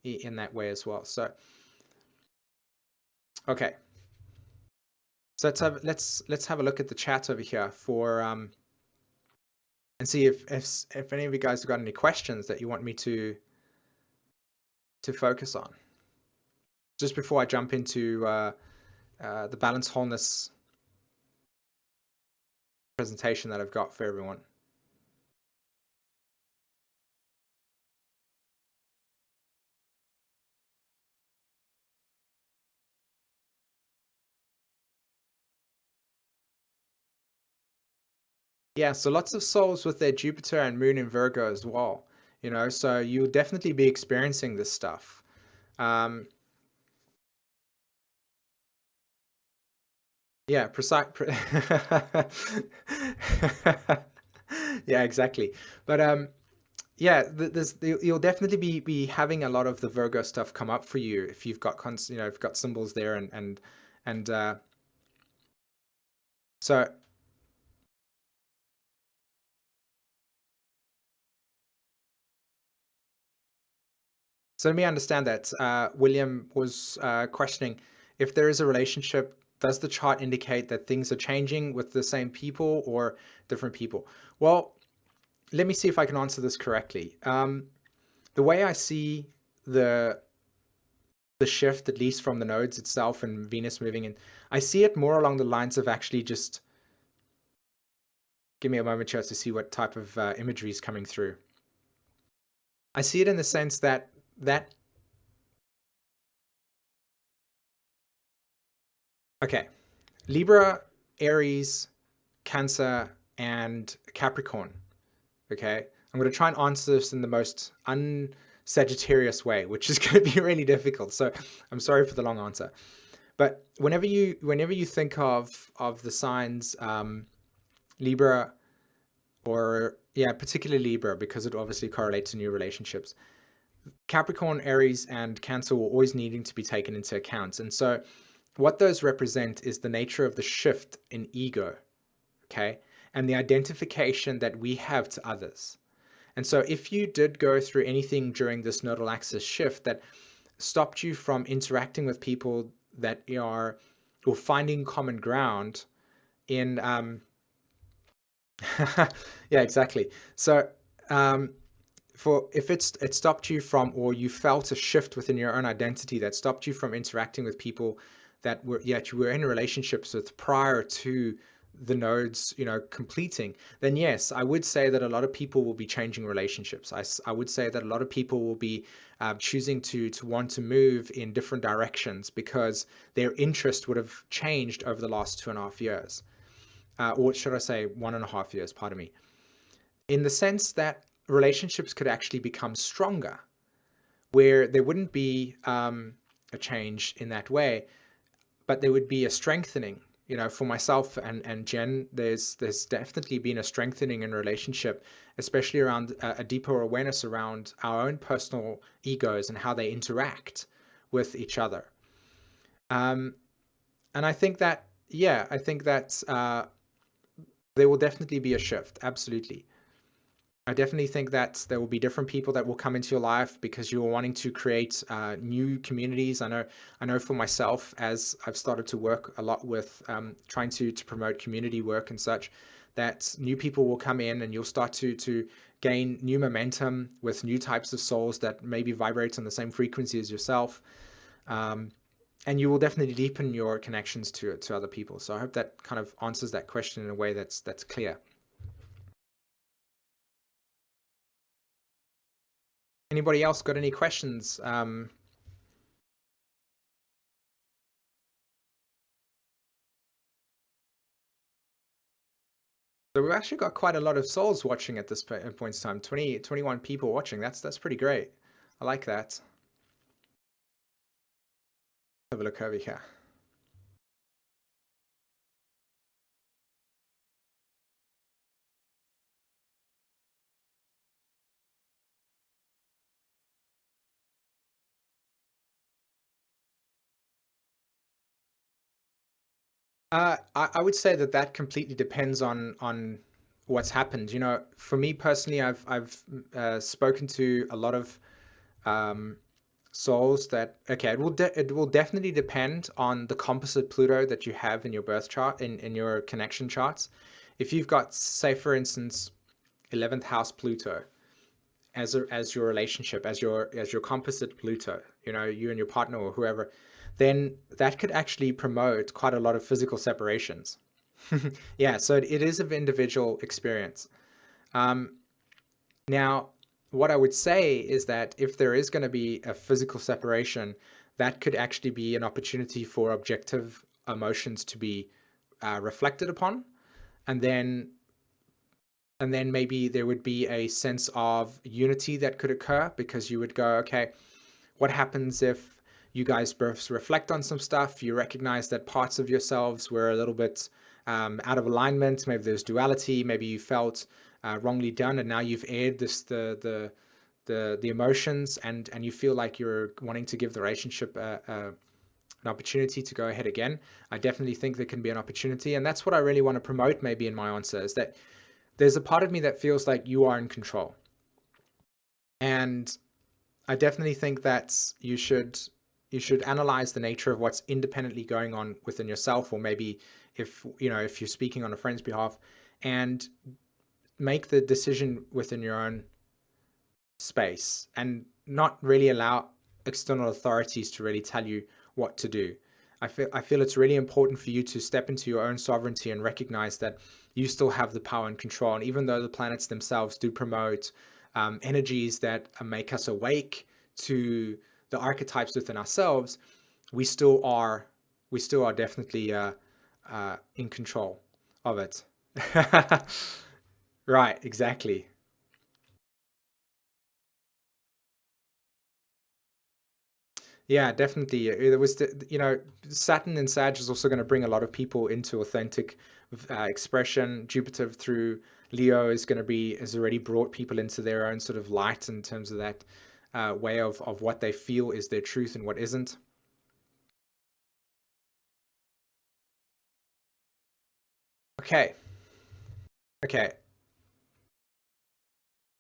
in that way as well. So, okay. So let's have a look at the chat over here for and see if any of you guys have got any questions that you want me to focus on. Just before I jump into the balance wholeness presentation that I've got for everyone. Yeah, so lots of souls with their Jupiter and Moon in Virgo as well, so you'll definitely be experiencing this stuff. Yeah, precise. Yeah, exactly. But yeah, you'll definitely be having a lot of the Virgo stuff come up for you if you've got if you've got symbols there and so. So let me understand that. William was questioning if there is a relationship, does the chart indicate that things are changing with the same people or different people? Well, let me see if I can answer this correctly. The way I see the shift, at least from the nodes itself and Venus moving in, I see it more along the lines of actually just, give me a moment here to see what type of imagery is coming through. I see it in the sense that okay, Libra, Aries, Cancer, and Capricorn, okay? I'm going to try and answer this in the most un-Sagittarius way, which is going to be really difficult. So I'm sorry for the long answer. But whenever you think of the signs Libra, or yeah, particularly Libra, because it obviously correlates to new relationships, Capricorn, Aries, and Cancer were always needing to be taken into account. And so what those represent is the nature of the shift in ego, okay, and the identification that we have to others. And so if you did go through anything during this nodal axis shift that stopped you from interacting with people that are, or finding common ground in yeah, exactly. So for if it stopped you from, or you felt a shift within your own identity that stopped you from interacting with people that were, yet you were in relationships with prior to the nodes, completing, then yes, I would say that a lot of people will be changing relationships. I would say that a lot of people will be choosing to want to move in different directions because their interest would have changed over the last 2.5 years, or should I say 1.5 years, pardon me, in the sense that relationships could actually become stronger, where there wouldn't be a change in that way, but there would be a strengthening. For myself and Jen, there's definitely been a strengthening in relationship, especially around a deeper awareness around our own personal egos and how they interact with each other. And I think that, yeah, I think that there will definitely be a shift. Absolutely. I definitely think that there will be different people that will come into your life because you're wanting to create new communities. I know for myself, as I've started to work a lot with trying to promote community work and such, that new people will come in and you'll start to gain new momentum with new types of souls that maybe vibrate on the same frequency as yourself. And you will definitely deepen your connections to other people. So I hope that kind of answers that question in a way that's clear. Anybody else got any questions? So we've actually got quite a lot of souls watching at this point in time. 21 people watching. That's pretty great. I like that. Have a look over here. I would say that completely depends on what's happened. For me personally, I've spoken to a lot of um, souls that, okay, it will definitely depend on the composite Pluto that you have in your birth chart, in your connection charts. If you've got, say for instance, 11th house Pluto as your relationship, as your composite Pluto, you and your partner or whoever, then that could actually promote quite a lot of physical separations. Yeah, so it is an individual experience. Now, what I would say is that if there is going to be a physical separation, that could actually be an opportunity for objective emotions to be reflected upon, and then maybe there would be a sense of unity that could occur, because you would go, okay, what happens if you guys both reflect on some stuff, you recognize that parts of yourselves were a little bit out of alignment, maybe there's duality, maybe you felt wrongly done, and now you've aired the emotions, and you feel like you're wanting to give the relationship an opportunity to go ahead again. I definitely think there can be an opportunity, and that's what I really want to promote maybe in my answer, is that there's a part of me that feels like you are in control. And I definitely think that you should analyze the nature of what's independently going on within yourself, or maybe if you're speaking on a friend's behalf, and make the decision within your own space, and not really allow external authorities to really tell you what to do. I feel it's really important for you to step into your own sovereignty and recognize that you still have the power and control. And even though the planets themselves do promote energies that make us awake to the archetypes within ourselves, we still are definitely in control of it. Right, exactly. Yeah, definitely. It was, Saturn in Sag is also going to bring a lot of people into authentic expression. Jupiter through Leo is going to be, has already brought people into their own sort of light in terms of that way of what they feel is their truth and what isn't. Okay. Okay.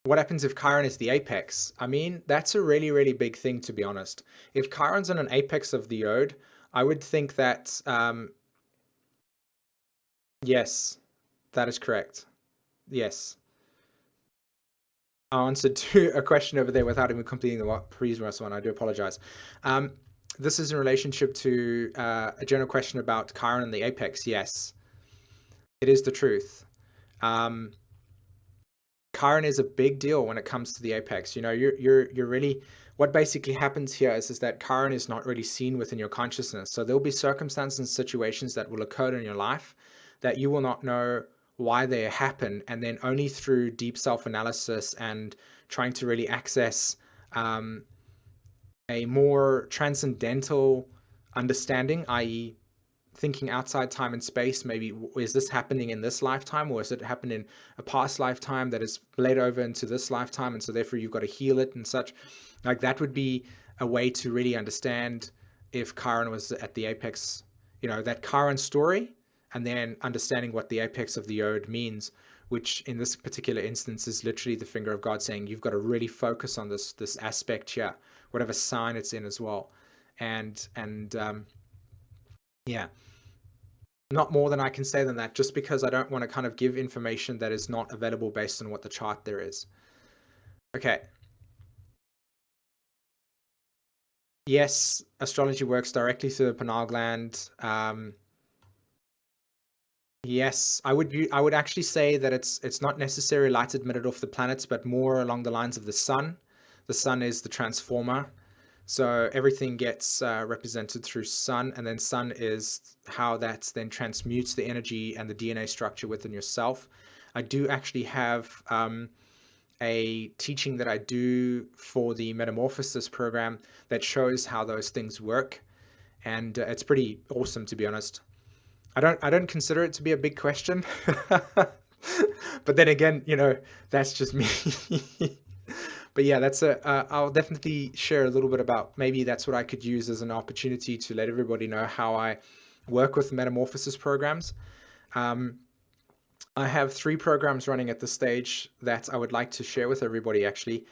What happens if Chiron is the apex? I mean, that's a really, really big thing, to be honest. If Chiron's on an apex of the ode, I would think that, yes, that is correct. Yes. I answered to a question over there without even completing the previous one. I do apologize. Um, this is in relationship to a general question about Chiron and the apex. Yes, it is the truth. Um, Chiron is a big deal when it comes to the apex. You're really, what basically happens here is that Chiron is not really seen within your consciousness. So there'll be circumstances and situations that will occur in your life that you will not know why they happen, and then only through deep self-analysis and trying to really access um, a more transcendental understanding, i.e., thinking outside time and space. Maybe, is this happening in this lifetime, or is it happened in a past lifetime that is bled over into this lifetime, and so therefore you've got to heal it and such. Like, that would be a way to really understand if Chiron was at the apex, that Chiron story, and then understanding what the apex of the ode means, which in this particular instance is literally the finger of God saying you've got to really focus on this aspect here, whatever sign it's in as well. And yeah, not more than I can say than that, just because I don't want to kind of give information that is not available based on what the chart there is. Okay. Yes, astrology works directly through the pineal gland. Yes, I would actually say that it's not necessarily light emitted off the planets, but more along the lines of the sun. The sun is the transformer. So everything gets represented through sun, and then sun is how that then transmutes the energy and the DNA structure within yourself. I do actually have a teaching that I do for the Metamorphosis program that shows how those things work, and it's pretty awesome, to be honest. I don't consider it to be a big question, but then again, that's just me. But yeah, I'll definitely share a little bit about, maybe that's what I could use as an opportunity to let everybody know how I work with metamorphosis programs. Um, I have 3 programs running at this stage that I would like to share with everybody, actually.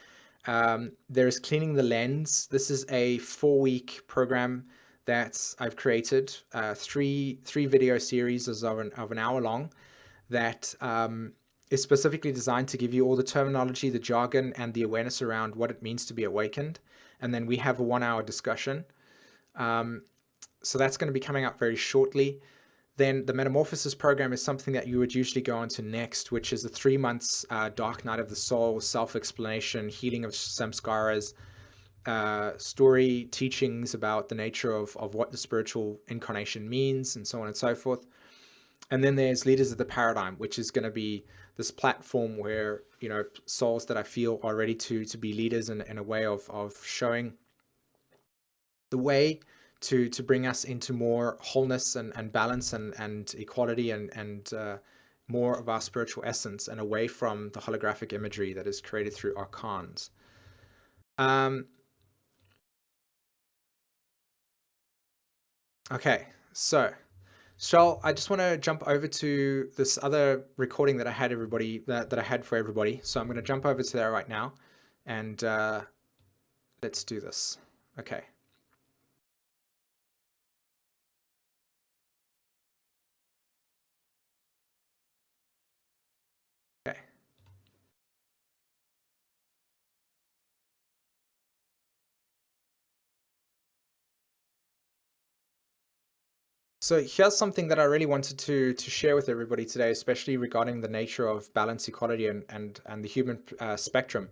There's Cleaning the Lens. This is a 4-week program that I've created, three video series of an hour long, that is specifically designed to give you all the terminology, the jargon, and the awareness around what it means to be awakened. And then we have a 1 hour discussion. So that's going to be coming up very shortly. Then the Metamorphosis program is something that you would usually go on to next, which is the 3 months Dark Night of the Soul, self-explanation, healing of samskaras, story teachings about the nature of what the spiritual incarnation means, and so on and so forth. And then there's Leaders of the Paradigm, which is going to be this platform where, souls that I feel are ready to be leaders in a way of showing the way to bring us into more wholeness and balance and equality and more of our spiritual essence, and away from the holographic imagery that is created through archons. Um, okay, so I just want to jump over to this other recording that I had that I had for everybody. So I'm going to jump over to there right now, and let's do this. Okay. Okay. So here's something that I really wanted to share with everybody today, especially regarding the nature of balance, equality, and the human spectrum.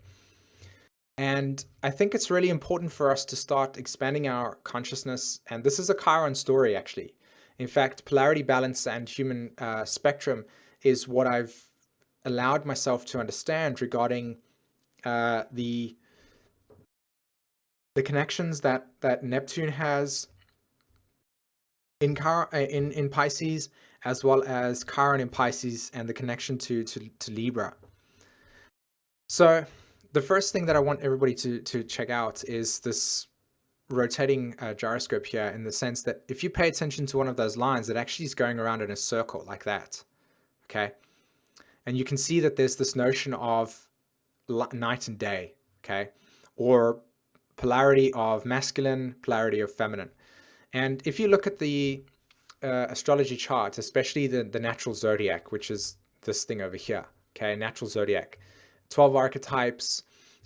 And I think it's really important for us to start expanding our consciousness. And this is a Chiron story, actually. In fact, polarity, balance, and human spectrum is what I've allowed myself to understand regarding the the connections that Neptune has in Pisces, as well as Chiron in Pisces, and the connection to Libra. So the first thing that I want everybody to check out is this rotating gyroscope here, in the sense that if you pay attention to one of those lines, it actually is going around in a circle like that. Okay, and you can see that there's this notion of night and day. Okay, or polarity of masculine, polarity of feminine. And if you look at the astrology chart, especially the natural zodiac, which is this thing over here, okay, natural zodiac, 12 archetypes,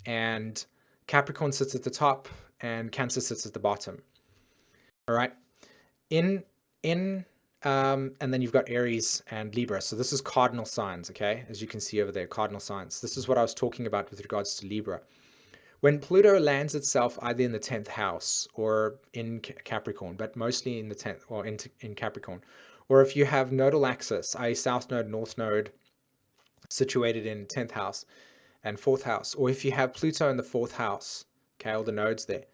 and Capricorn sits at the top and Cancer sits at the bottom. All right, and then you've got Aries and Libra. So this is cardinal signs, okay, as you can see over there, cardinal signs. This is what I was talking about with regards to Libra. When Pluto lands itself either in the 10th house or in Capricorn, but mostly in the 10th, or in Capricorn, or if you have nodal axis, i.e. south node, north node, situated in 10th house and 4th house, or if you have Pluto in the 4th house, okay, all the nodes there,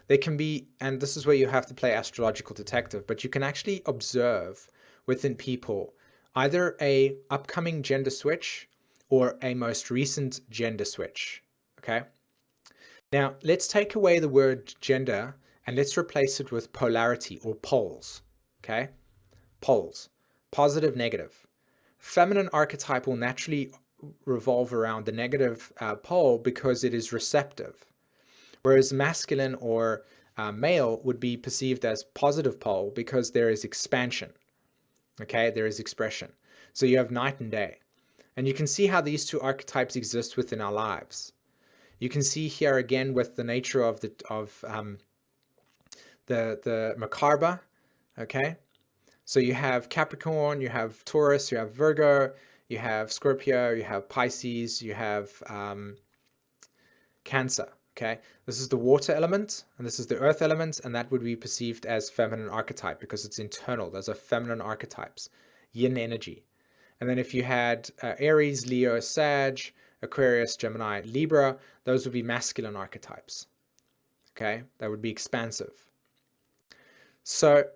they can be, and this is where you have to play astrological detective, but you can actually observe within people either a upcoming gender switch or a most recent gender switch, okay? Now, let's take away the word gender and let's replace it with polarity or poles, okay? Poles, positive, negative. Feminine archetype will naturally revolve around the negative pole because it is receptive, whereas masculine or male would be perceived as positive pole because there is expansion, okay? There is expression. So you have night and day. And you can see how these two archetypes exist within our lives. You can see here again with the nature of the Makarbha, okay? So you have Capricorn, you have Taurus, you have Virgo, you have Scorpio, you have Pisces, you have Cancer, okay? This is the water element, and this is the earth element, and that would be perceived as feminine archetype because it's internal. Those are feminine archetypes, yin energy. And then if you had Aries, Leo, Sag, Aquarius, Gemini, Libra, those would be masculine archetypes, okay? That would be expansive. So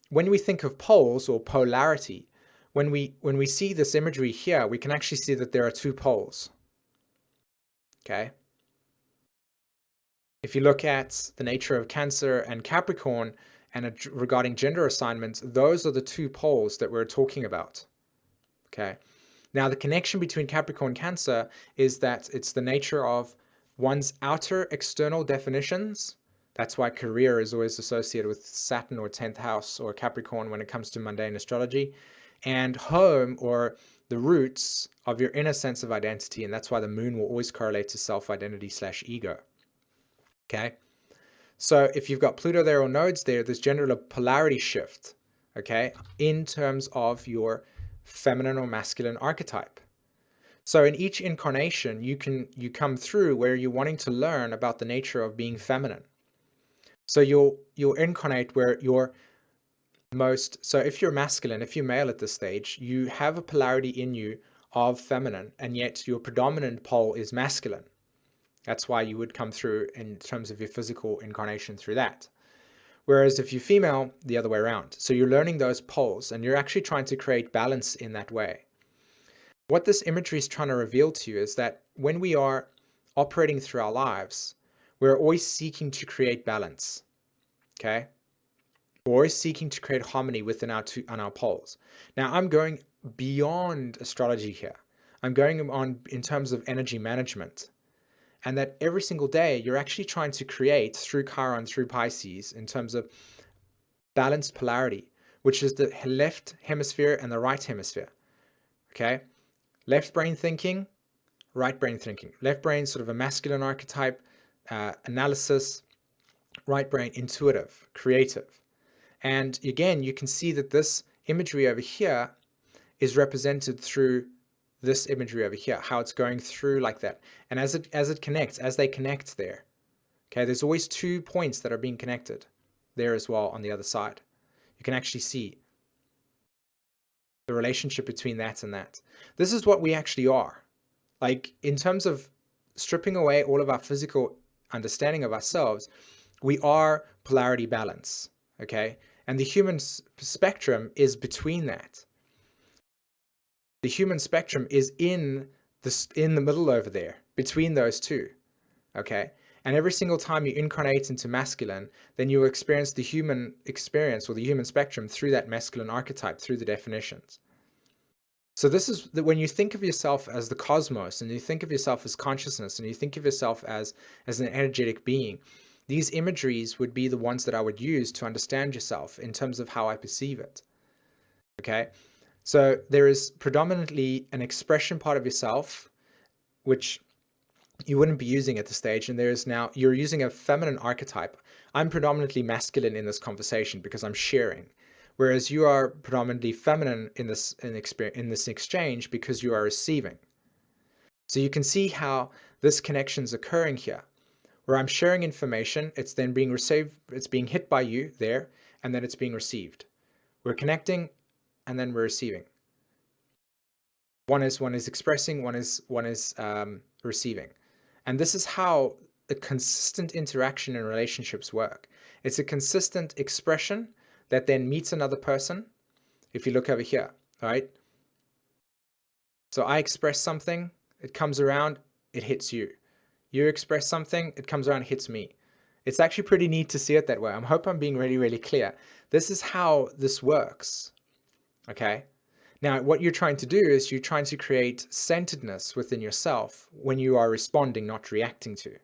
when we think of poles or polarity, when we see this imagery here, we can actually see that there are two poles, okay? If you look at the nature of Cancer and Capricorn and regarding gender assignments, those are the two poles that we're talking about, okay? Now, the connection between Capricorn and Cancer is that it's the nature of one's outer external definitions. That's why career is always associated with Saturn or 10th house or Capricorn when it comes to mundane astrology, and home or the roots of your inner sense of identity. And that's why the moon will always correlate to self-identity / ego. Okay. So if you've got Pluto there or nodes there, there's generally a polarity shift, okay, in terms of your feminine or masculine archetype. So in each incarnation, you come through where you're wanting to learn about the nature of being feminine. So you'll incarnate where you're most, so if you're masculine, if you're male at this stage, you have a polarity in you of feminine, and yet your predominant pole is masculine. That's why you would come through in terms of your physical incarnation through that. Whereas if you're female, the other way around. So you're learning those poles and you're actually trying to create balance in that way. What this imagery is trying to reveal to you is that when we are operating through our lives, we're always seeking to create balance, okay? We're always seeking to create harmony within on our poles. Now, I'm going beyond astrology here. I'm going on in terms of energy management. And that every single day, you're actually trying to create through Chiron, through Pisces, in terms of balanced polarity, which is the left hemisphere and the right hemisphere, okay? Left brain thinking, right brain thinking. Left brain, sort of a masculine archetype, analysis, right brain, intuitive, creative. And again, you can see that this imagery over here is represented through this imagery over here, how it's going through like that. And as it connects, as they connect there, okay, there's always 2 points that are being connected there as well on the other side. You can actually see the relationship between that and that. This is what we actually are. Like, in terms of stripping away all of our physical understanding of ourselves, we are polarity balance, okay? And the human spectrum is between that. The human spectrum is in the middle over there, between those two, okay? And every single time you incarnate into masculine, then you will experience the human experience or the human spectrum through that masculine archetype, through the definitions. So this is when you think of yourself as the cosmos, and you think of yourself as consciousness, and you think of yourself as an energetic being, these imageries would be the ones that I would use to understand yourself in terms of how I perceive it. Okay? So there is predominantly an expression part of yourself, which you wouldn't be using at this stage. And you're using a feminine archetype. I'm predominantly masculine in this conversation because I'm sharing. Whereas you are predominantly feminine in this exchange because you are receiving. So you can see how this connection is occurring here, where I'm sharing information, it's then being received, it's being hit by you there, and then it's being received. We're connecting, and then we're receiving. One is expressing, one is receiving. And this is how a consistent interaction in relationships work. It's a consistent expression that then meets another person. If you look over here, right? So I express something, it comes around, it hits you. You express something, it comes around, it hits me. It's actually pretty neat to see it that way. I hope I'm being really, really clear. This is how this works, okay? Now, what you're trying to do is you're trying to create centeredness within yourself when you are responding, not reacting to.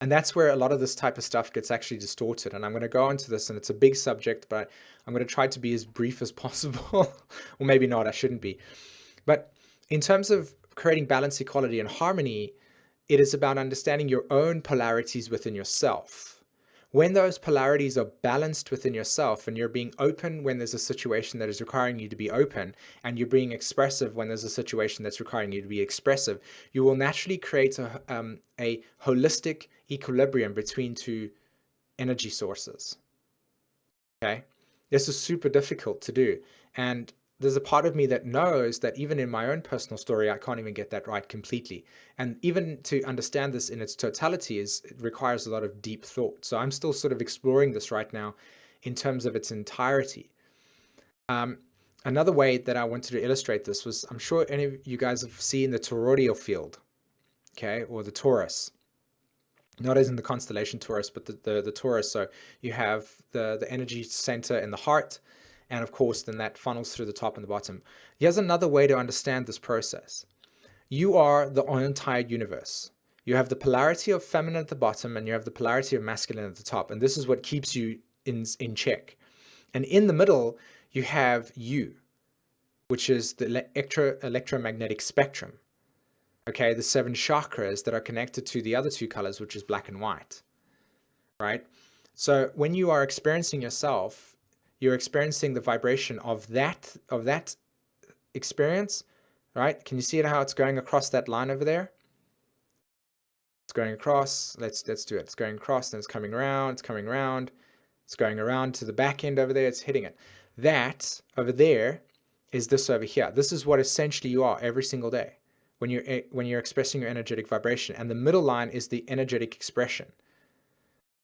And that's where a lot of this type of stuff gets actually distorted. And I'm going to go into this, and it's a big subject, but I'm going to try to be as brief as possible. Or maybe not, I shouldn't be. But in terms of creating balance, equality, and harmony, it is about understanding your own polarities within yourself. When those polarities are balanced within yourself, and you're being open when there's a situation that is requiring you to be open, and you're being expressive when there's a situation that's requiring you to be expressive, you will naturally create a holistic equilibrium between two energy sources. Okay? This is super difficult to do. And there's a part of me that knows that even in my own personal story, I can't even get that right completely. And even to understand this in its totality it requires a lot of deep thought. So I'm still sort of exploring this right now in terms of its entirety. Another way that I wanted to illustrate this was, I'm sure any of you guys have seen the toroidal field, okay, or the torus. Not as in the constellation Taurus, but the Taurus. So you have the energy center in the heart, and of course, then that funnels through the top and the bottom. Here's another way to understand this process. You are the entire universe. You have the polarity of feminine at the bottom, and you have the polarity of masculine at the top. And this is what keeps you in check. And in the middle, you have you, which is the electromagnetic spectrum. Okay, the 7 chakras that are connected to the other 2 colors, which is black and white, right? So when you are experiencing yourself, you're experiencing the vibration of that experience, right? Can you see it, how it's going across that line over there? It's going across. Let's do it. It's going across, then it's coming around. It's coming around. It's going around to the back end over there. It's hitting it. That over there is this over here. This is what essentially you are every single day when you're expressing your energetic vibration. And the middle line is the energetic expression.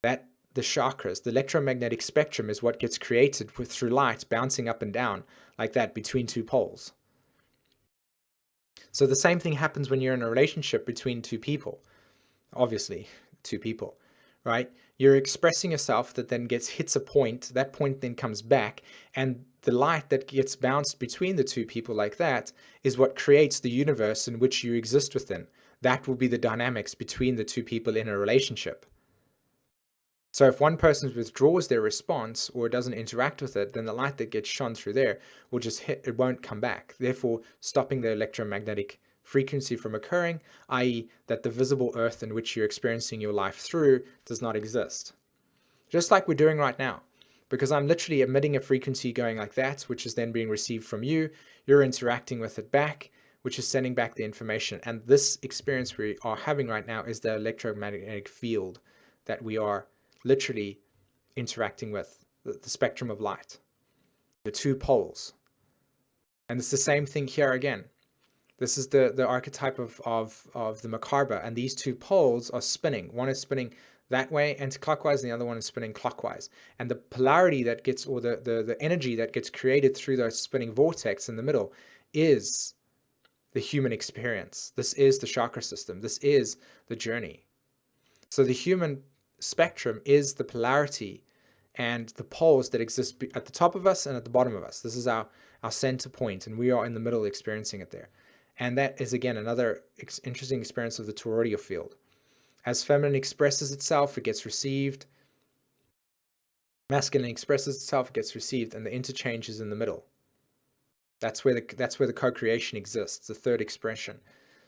That the chakras, the electromagnetic spectrum, is what gets created through light bouncing up and down like that between 2 poles. So the same thing happens when you're in a relationship between 2 people. Obviously, 2 people, right? You're expressing yourself that then hits a point. That point then comes back, and the light that gets bounced between the 2 people like that is what creates the universe in which you exist within. That will be the dynamics between the 2 people in a relationship. So if one person withdraws their response or doesn't interact with it, then the light that gets shone through there will just hit, it won't come back, therefore stopping the electromagnetic frequency from occurring, i.e. that the visible earth in which you're experiencing your life through does not exist. Just like we're doing right now, because I'm literally emitting a frequency going like that, which is then being received from you, you're interacting with it back, which is sending back the information. And this experience we are having right now is the electromagnetic field that we are literally interacting with, the spectrum of light, the 2 poles. And it's the same thing here again. This is the archetype of the macabre, and these two poles are spinning. One is spinning that way anti-clockwise, and the other one is spinning clockwise. And the polarity that gets, or the energy that gets created through those spinning vortex in the middle is the human experience. This is the chakra system. This is the journey. So the human spectrum is the polarity and the poles that exist at the top of us and at the bottom of us. This is our center point, and we are in the middle experiencing it there. And that is, again, another interesting experience of the toroidal field. As feminine expresses itself, it gets received. Masculine expresses itself, it gets received, and the interchange is in the middle. That's where the co-creation exists, the third expression.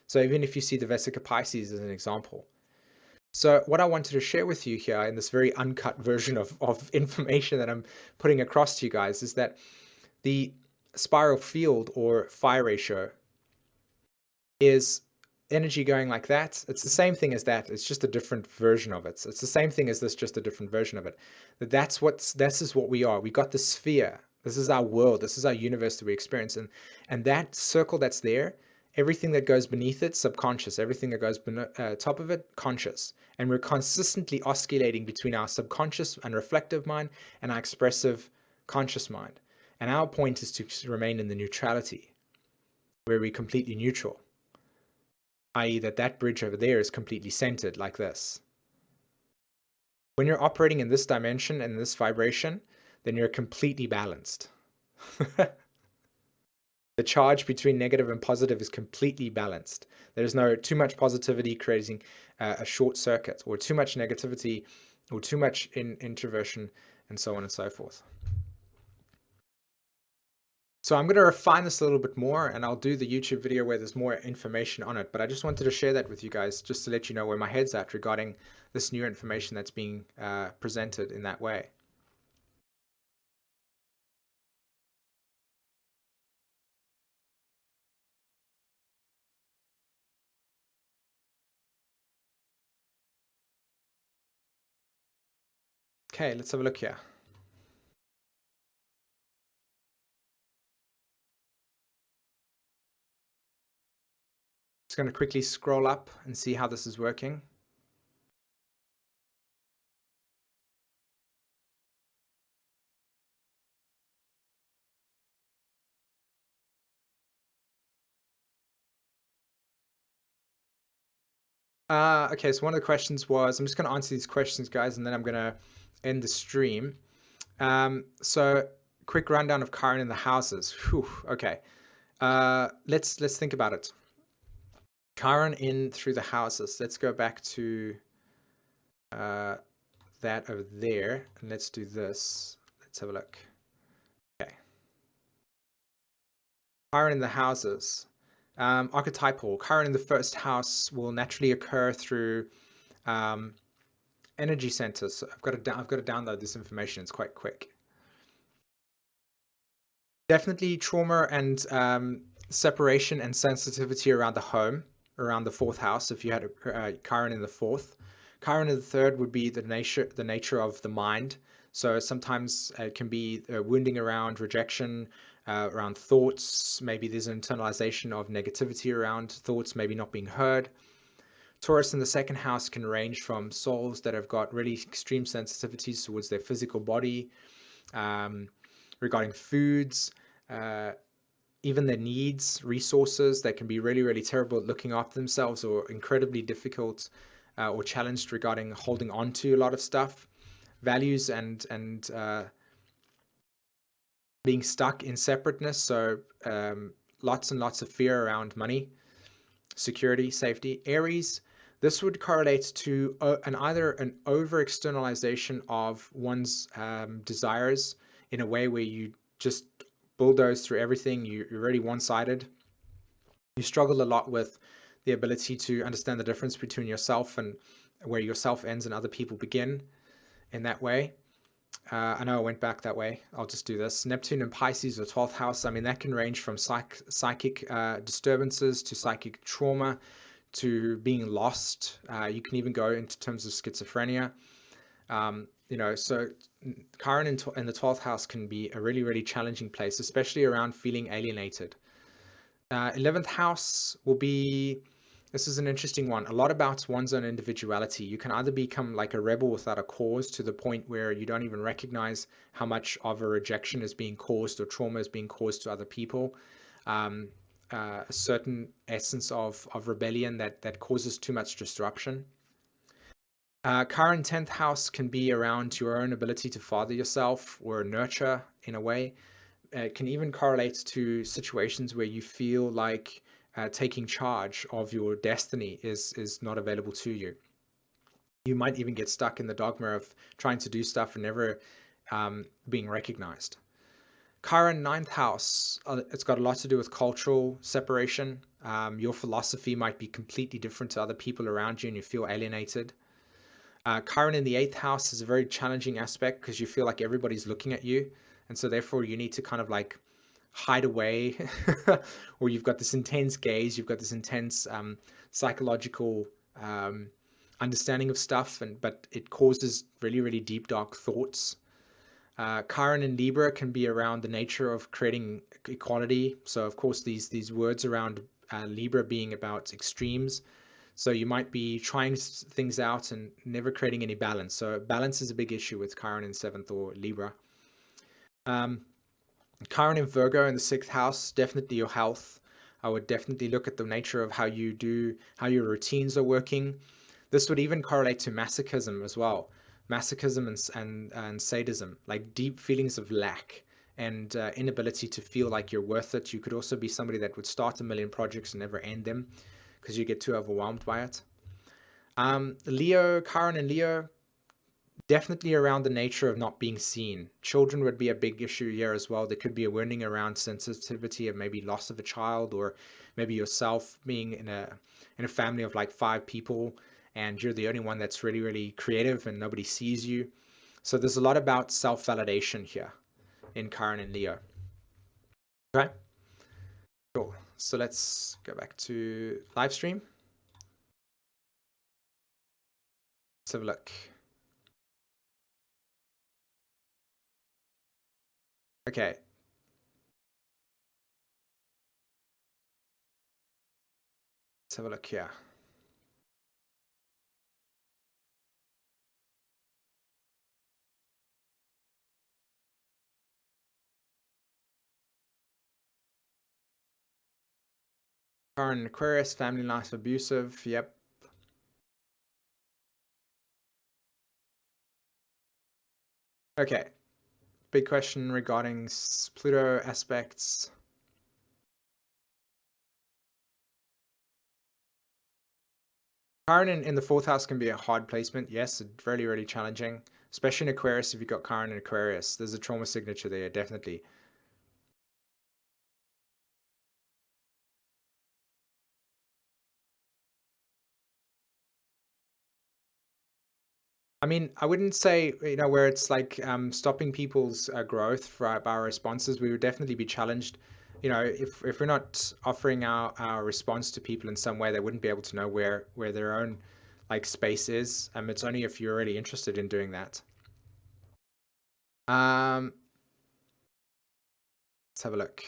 So even if you see the Vesica Pisces as an example. So what I wanted to share with you here in this very uncut version of information that I'm putting across to you guys is that the spiral field, or phi ratio, is energy going like that. It's the same thing as that. It's just a different version of it. So it's the same thing as this, just a different version of it. This is what we are. We got the sphere. This is our world. This is our universe that we experience. And that circle that's there, everything that goes beneath it, subconscious. Everything that goes top of it, conscious. And we're consistently oscillating between our subconscious and reflective mind and our expressive conscious mind. And our point is to remain in the neutrality, where we're completely neutral, i.e. that bridge over there is completely centered like this. When you're operating in this dimension and this vibration, then you're completely balanced. The charge between negative and positive is completely balanced. There's no too much positivity creating a short circuit, or too much negativity, or too much introversion, and so on and so forth. So I'm going to refine this a little bit more, and I'll do the YouTube video where there's more information on it. But I just wanted to share that with you guys, just to let you know where my head's at regarding this new information that's being presented in that way. Okay, let's have a look here. Just going to quickly scroll up and see how this is working. Okay, so one of the questions was, I'm just going to answer these questions, guys, and then I'm going to end the stream. So quick rundown of Chiron in the houses. Whew, okay. Let's think about it. Chiron in through the houses. Let's go back to that over there, and let's do this. Let's have a look. Okay. Chiron in the houses. Archetypal. Chiron in the first house will naturally occur through energy centers. So I've got to download this information. It's quite quick. Definitely trauma and separation and sensitivity around the home, around the fourth house. If you had Chiron in the fourth, Chiron in the third would be the nature of the mind. So sometimes it can be wounding around rejection, around thoughts. Maybe there's an internalization of negativity around thoughts, maybe not being heard. Taurus in the second house can range from souls that have got really extreme sensitivities towards their physical body, regarding foods, even their needs, resources. They can be really, really terrible at looking after themselves, or incredibly difficult or challenged regarding holding on to a lot of stuff. Values and being stuck in separateness. So lots and lots of fear around money, security, safety. Aries, this would correlate to either an over-externalization of one's desires in a way where you just bulldoze through everything. You're really one-sided. You struggle a lot with the ability to understand the difference between yourself and where yourself ends and other people begin in that way. I know I went back that way. I'll just do this. Neptune and Pisces, or 12th house. I mean, that can range from psychic disturbances to psychic trauma to being lost. You can even go into terms of schizophrenia. So Chiron in the 12th house can be a really, really challenging place, especially around feeling alienated. 11th house will be, this is an interesting one, a lot about one's own individuality. You can either become like a rebel without a cause to the point where you don't even recognize how much of a rejection is being caused or trauma is being caused to other people. Um, a certain essence of rebellion that causes too much disruption. Chiron 10th house can be around your own ability to father yourself or nurture in a way. It can even correlate to situations where you feel like taking charge of your destiny is not available to you. You might even get stuck in the dogma of trying to do stuff and never being recognized. Chiron 9th house, it's got a lot to do with cultural separation. Your philosophy might be completely different to other people around you and you feel alienated. Chiron in the 8th house is a very challenging aspect because you feel like everybody's looking at you. And so therefore you need to kind of like hide away or you've got this intense gaze, you've got this intense psychological understanding of stuff, but it causes really, really deep, dark thoughts. Chiron in Libra can be around the nature of creating equality. So of course these words around Libra being about extremes. So you might be trying things out and never creating any balance. So balance is a big issue with Chiron in 7th or Libra. Chiron in Virgo in the 6th house, definitely your health. I would definitely look at the nature of how your routines are working. This would even correlate to masochism as well. Masochism and sadism, like deep feelings of lack and inability to feel like you're worth it. You could also be somebody that would start a million projects and never end them because you get too overwhelmed by it. Leo, Chiron and Leo, definitely around the nature of not being seen. Children would be a big issue here as well. There could be a warning around sensitivity of maybe loss of a child, or maybe yourself being in a family of like 5 people and you're the only one that's really, really creative and nobody sees you. So there's a lot about self-validation here in Chiron and Leo. Okay, cool. So let's go back to live stream. Let's have a look. Okay. Let's have a look here. Chiron Aquarius, family life abusive. Yep. Okay. Big question regarding Pluto aspects. Chiron in the 4th house can be a hard placement. Yes, really, really challenging. Especially in Aquarius, if you've got Chiron in Aquarius. There's a trauma signature there, definitely. I mean, I wouldn't say, where it's like stopping people's growth by our responses. We would definitely be challenged. If we're not offering our response to people in some way, they wouldn't be able to know where their own like space is. It's only if you're really interested in doing that. Let's have a look.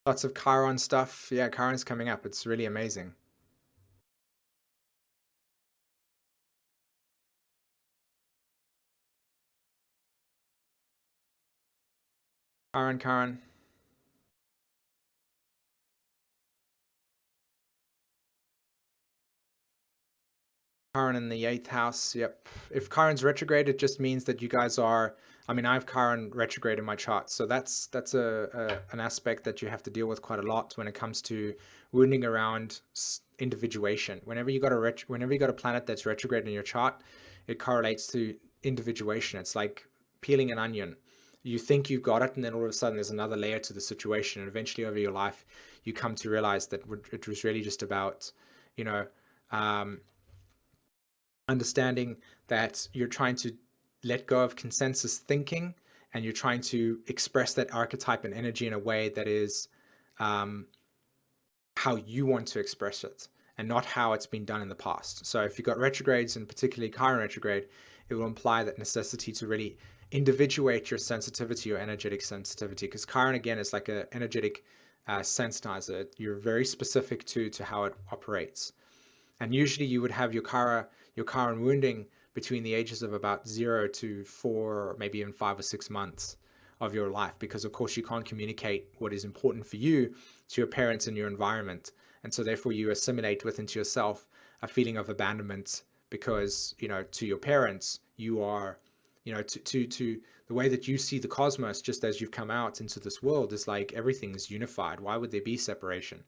Lots of Chiron stuff. Yeah, Chiron's coming up. It's really amazing. Chiron. Chiron in the 8th house. Yep. If Chiron's retrograde, it just means that you guys are. I mean, I have Chiron retrograde in my chart, so that's an aspect that you have to deal with quite a lot when it comes to wounding around individuation. Whenever you got a planet that's retrograde in your chart, it correlates to individuation. It's like peeling an onion. You think you've got it, and then all of a sudden there's another layer to the situation, and eventually over your life, you come to realize that it was really just about, you know. Understanding that you're trying to let go of consensus thinking and you're trying to express that archetype and energy in a way that is how you want to express it and not how it's been done in the past. So if you've got retrogrades, and particularly Chiron retrograde, it will imply that necessity to really individuate your sensitivity or energetic sensitivity, because Chiron again is like an energetic sensitizer. You're very specific to how it operates, and usually you would have your Chiron wounding between the ages of about 0 to 4, or maybe even 5 or 6 months of your life, because of course you can't communicate what is important for you to your parents and your environment, and so therefore you assimilate within to yourself a feeling of abandonment, because to your parents you are, to the way that you see the cosmos, just as you've come out into this world, is like everything's unified. Why would there be separation?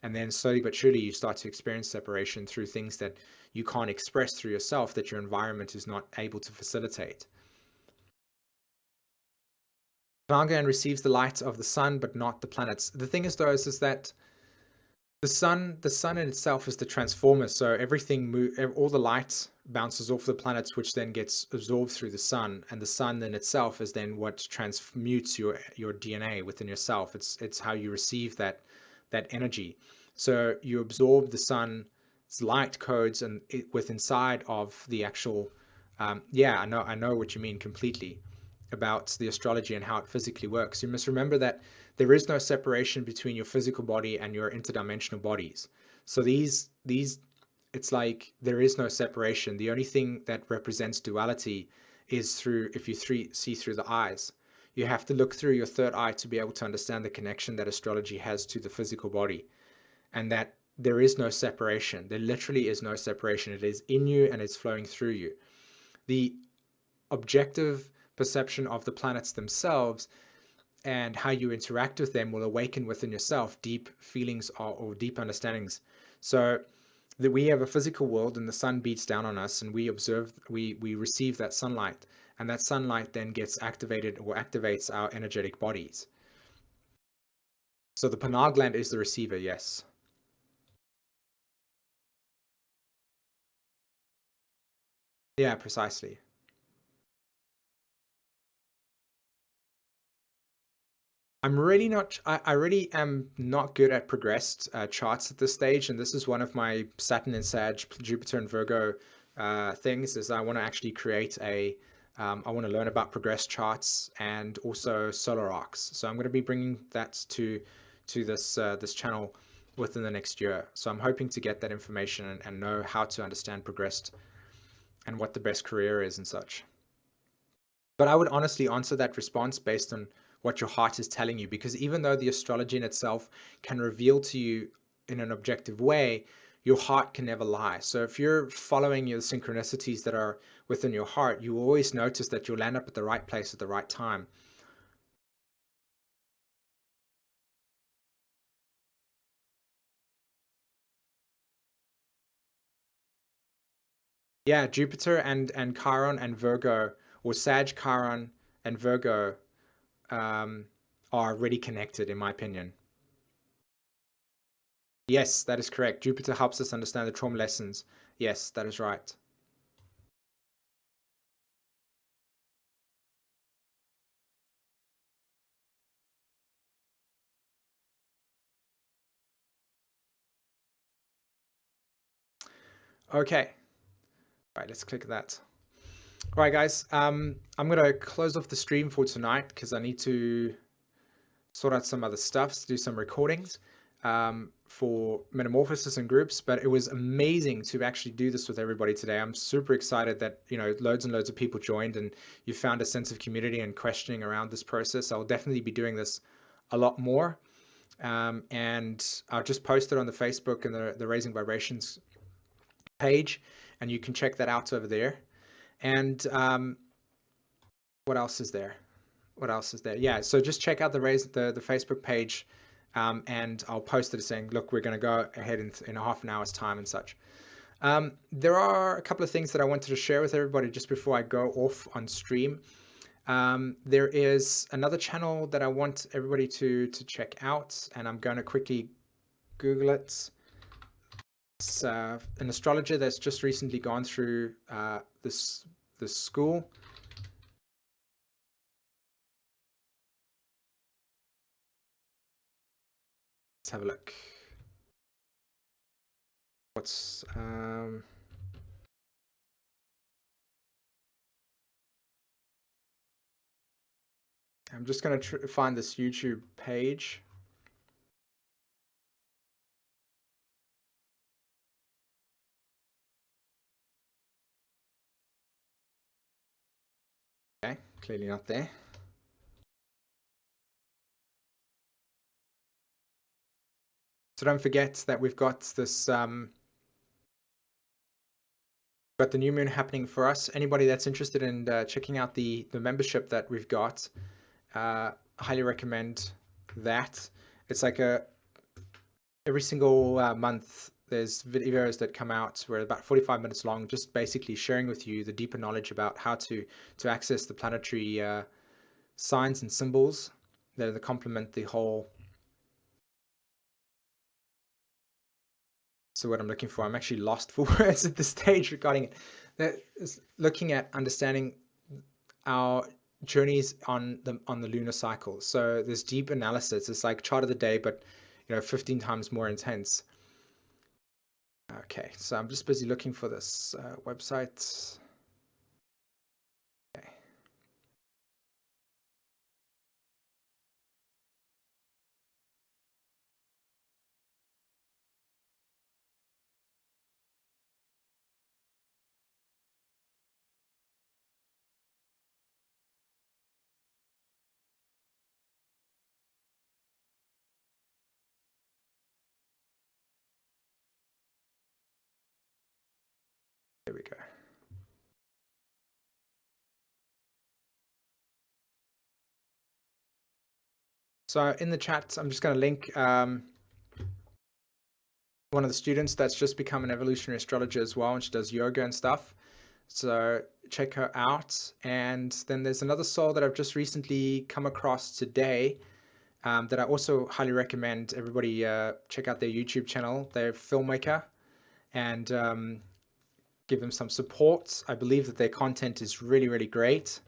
And then slowly but surely you start to experience separation through things that you can't express through yourself, that your environment is not able to facilitate. Vangan receives the light of the sun, but not the planets. The thing is, though, is that the sun in itself is the transformer. So everything, all the light bounces off the planets, which then gets absorbed through the sun, and the sun in itself is then what transmutes your DNA within yourself. It's how you receive that energy. So you absorb the sun's light codes and with inside of the actual. Yeah, I know what you mean completely about the astrology and how it physically works. You must remember that there is no separation between your physical body and your interdimensional bodies. So it's like there is no separation. The only thing that represents duality is through, if you see through the eyes. You have to look through your third eye to be able to understand the connection that astrology has to the physical body, and that there is no separation. There literally is no separation. It is in you and it's flowing through you. The objective perception of the planets themselves and how you interact with them will awaken within yourself deep feelings or deep understandings. So that we have a physical world and the sun beats down on us and we observe, we receive that sunlight, and that sunlight then gets activated or activates our energetic bodies. So the pineal gland is the receiver, yes. Yeah, precisely. I'm really not, I really am not good at progressed charts at this stage. And this is one of my Saturn and Sag, Jupiter and Virgo things, is I want to actually create I want to learn about progressed charts and also solar arcs. So I'm going to be bringing that to this channel within the next year. So I'm hoping to get that information and know how to understand progressed and what the best career is and such. But I would honestly answer that response based on what your heart is telling you, because even though the astrology in itself can reveal to you in an objective way, your heart can never lie. So if you're following your synchronicities that are within your heart, you will always notice that you'll land up at the right place at the right time. Yeah, Jupiter and Chiron and Virgo, or Sag, Chiron and Virgo, um, are really connected, in my opinion. Yes, that is correct. Jupiter helps us understand the trauma lessons. Yes, that is right. Okay. All right, let's click that. All right, guys. I'm gonna close off the stream for tonight because I need to sort out some other stuff, to do some recordings for metamorphosis and groups. But it was amazing to actually do this with everybody today. I'm super excited that loads and loads of people joined and you found a sense of community and questioning around this process. I'll definitely be doing this a lot more, and I'll just post it on the Facebook and the Raising Vibrations page, and you can check that out over there. And what else is there? What else is there? Yeah, so just check out the Facebook page, and I'll post it saying, look, we're going to go ahead in a half an hour's time and such. There are a couple of things that I wanted to share with everybody just before I go off on stream. There is another channel that I want everybody to check out, and I'm going to quickly Google it. It's an astrologer that's just recently gone through this school. Let's have a look. What's I'm just going to find this YouTube page. Okay, clearly not there. So don't forget that we've got this, got the new moon happening for us. Anybody that's interested in checking out the membership that we've got, highly recommend that. It's like every single month there's videos that come out where about 45 minutes long, just basically sharing with you the deeper knowledge about how to access the planetary signs and symbols that complement the whole. So what I'm looking for, I'm actually lost for words at this stage regarding it. That is looking at understanding our journeys on the lunar cycle. So there's deep analysis. It's like chart of the day, but 15 times more intense. Okay, so I'm just busy looking for this website. Okay. There we go. So in the chat, I'm just going to link one of the students that's just become an evolutionary astrologer as well, and she does yoga and stuff. So check her out. And then there's another soul that I've just recently come across today that I also highly recommend everybody check out their YouTube channel. They're a filmmaker, and give them some support. I believe that their content is really, really great.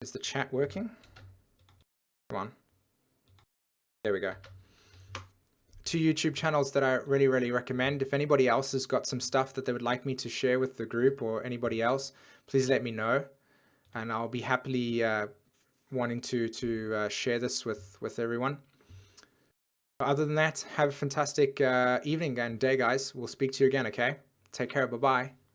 Is the chat working? Come on. There we go. 2 YouTube channels that I really, really recommend. If anybody else has got some stuff that they would like me to share with the group or anybody else, please let me know. And I'll be happily wanting to share this with everyone. But other than that, have a fantastic evening and day, guys. We'll speak to you again, okay? Take care. Bye-bye.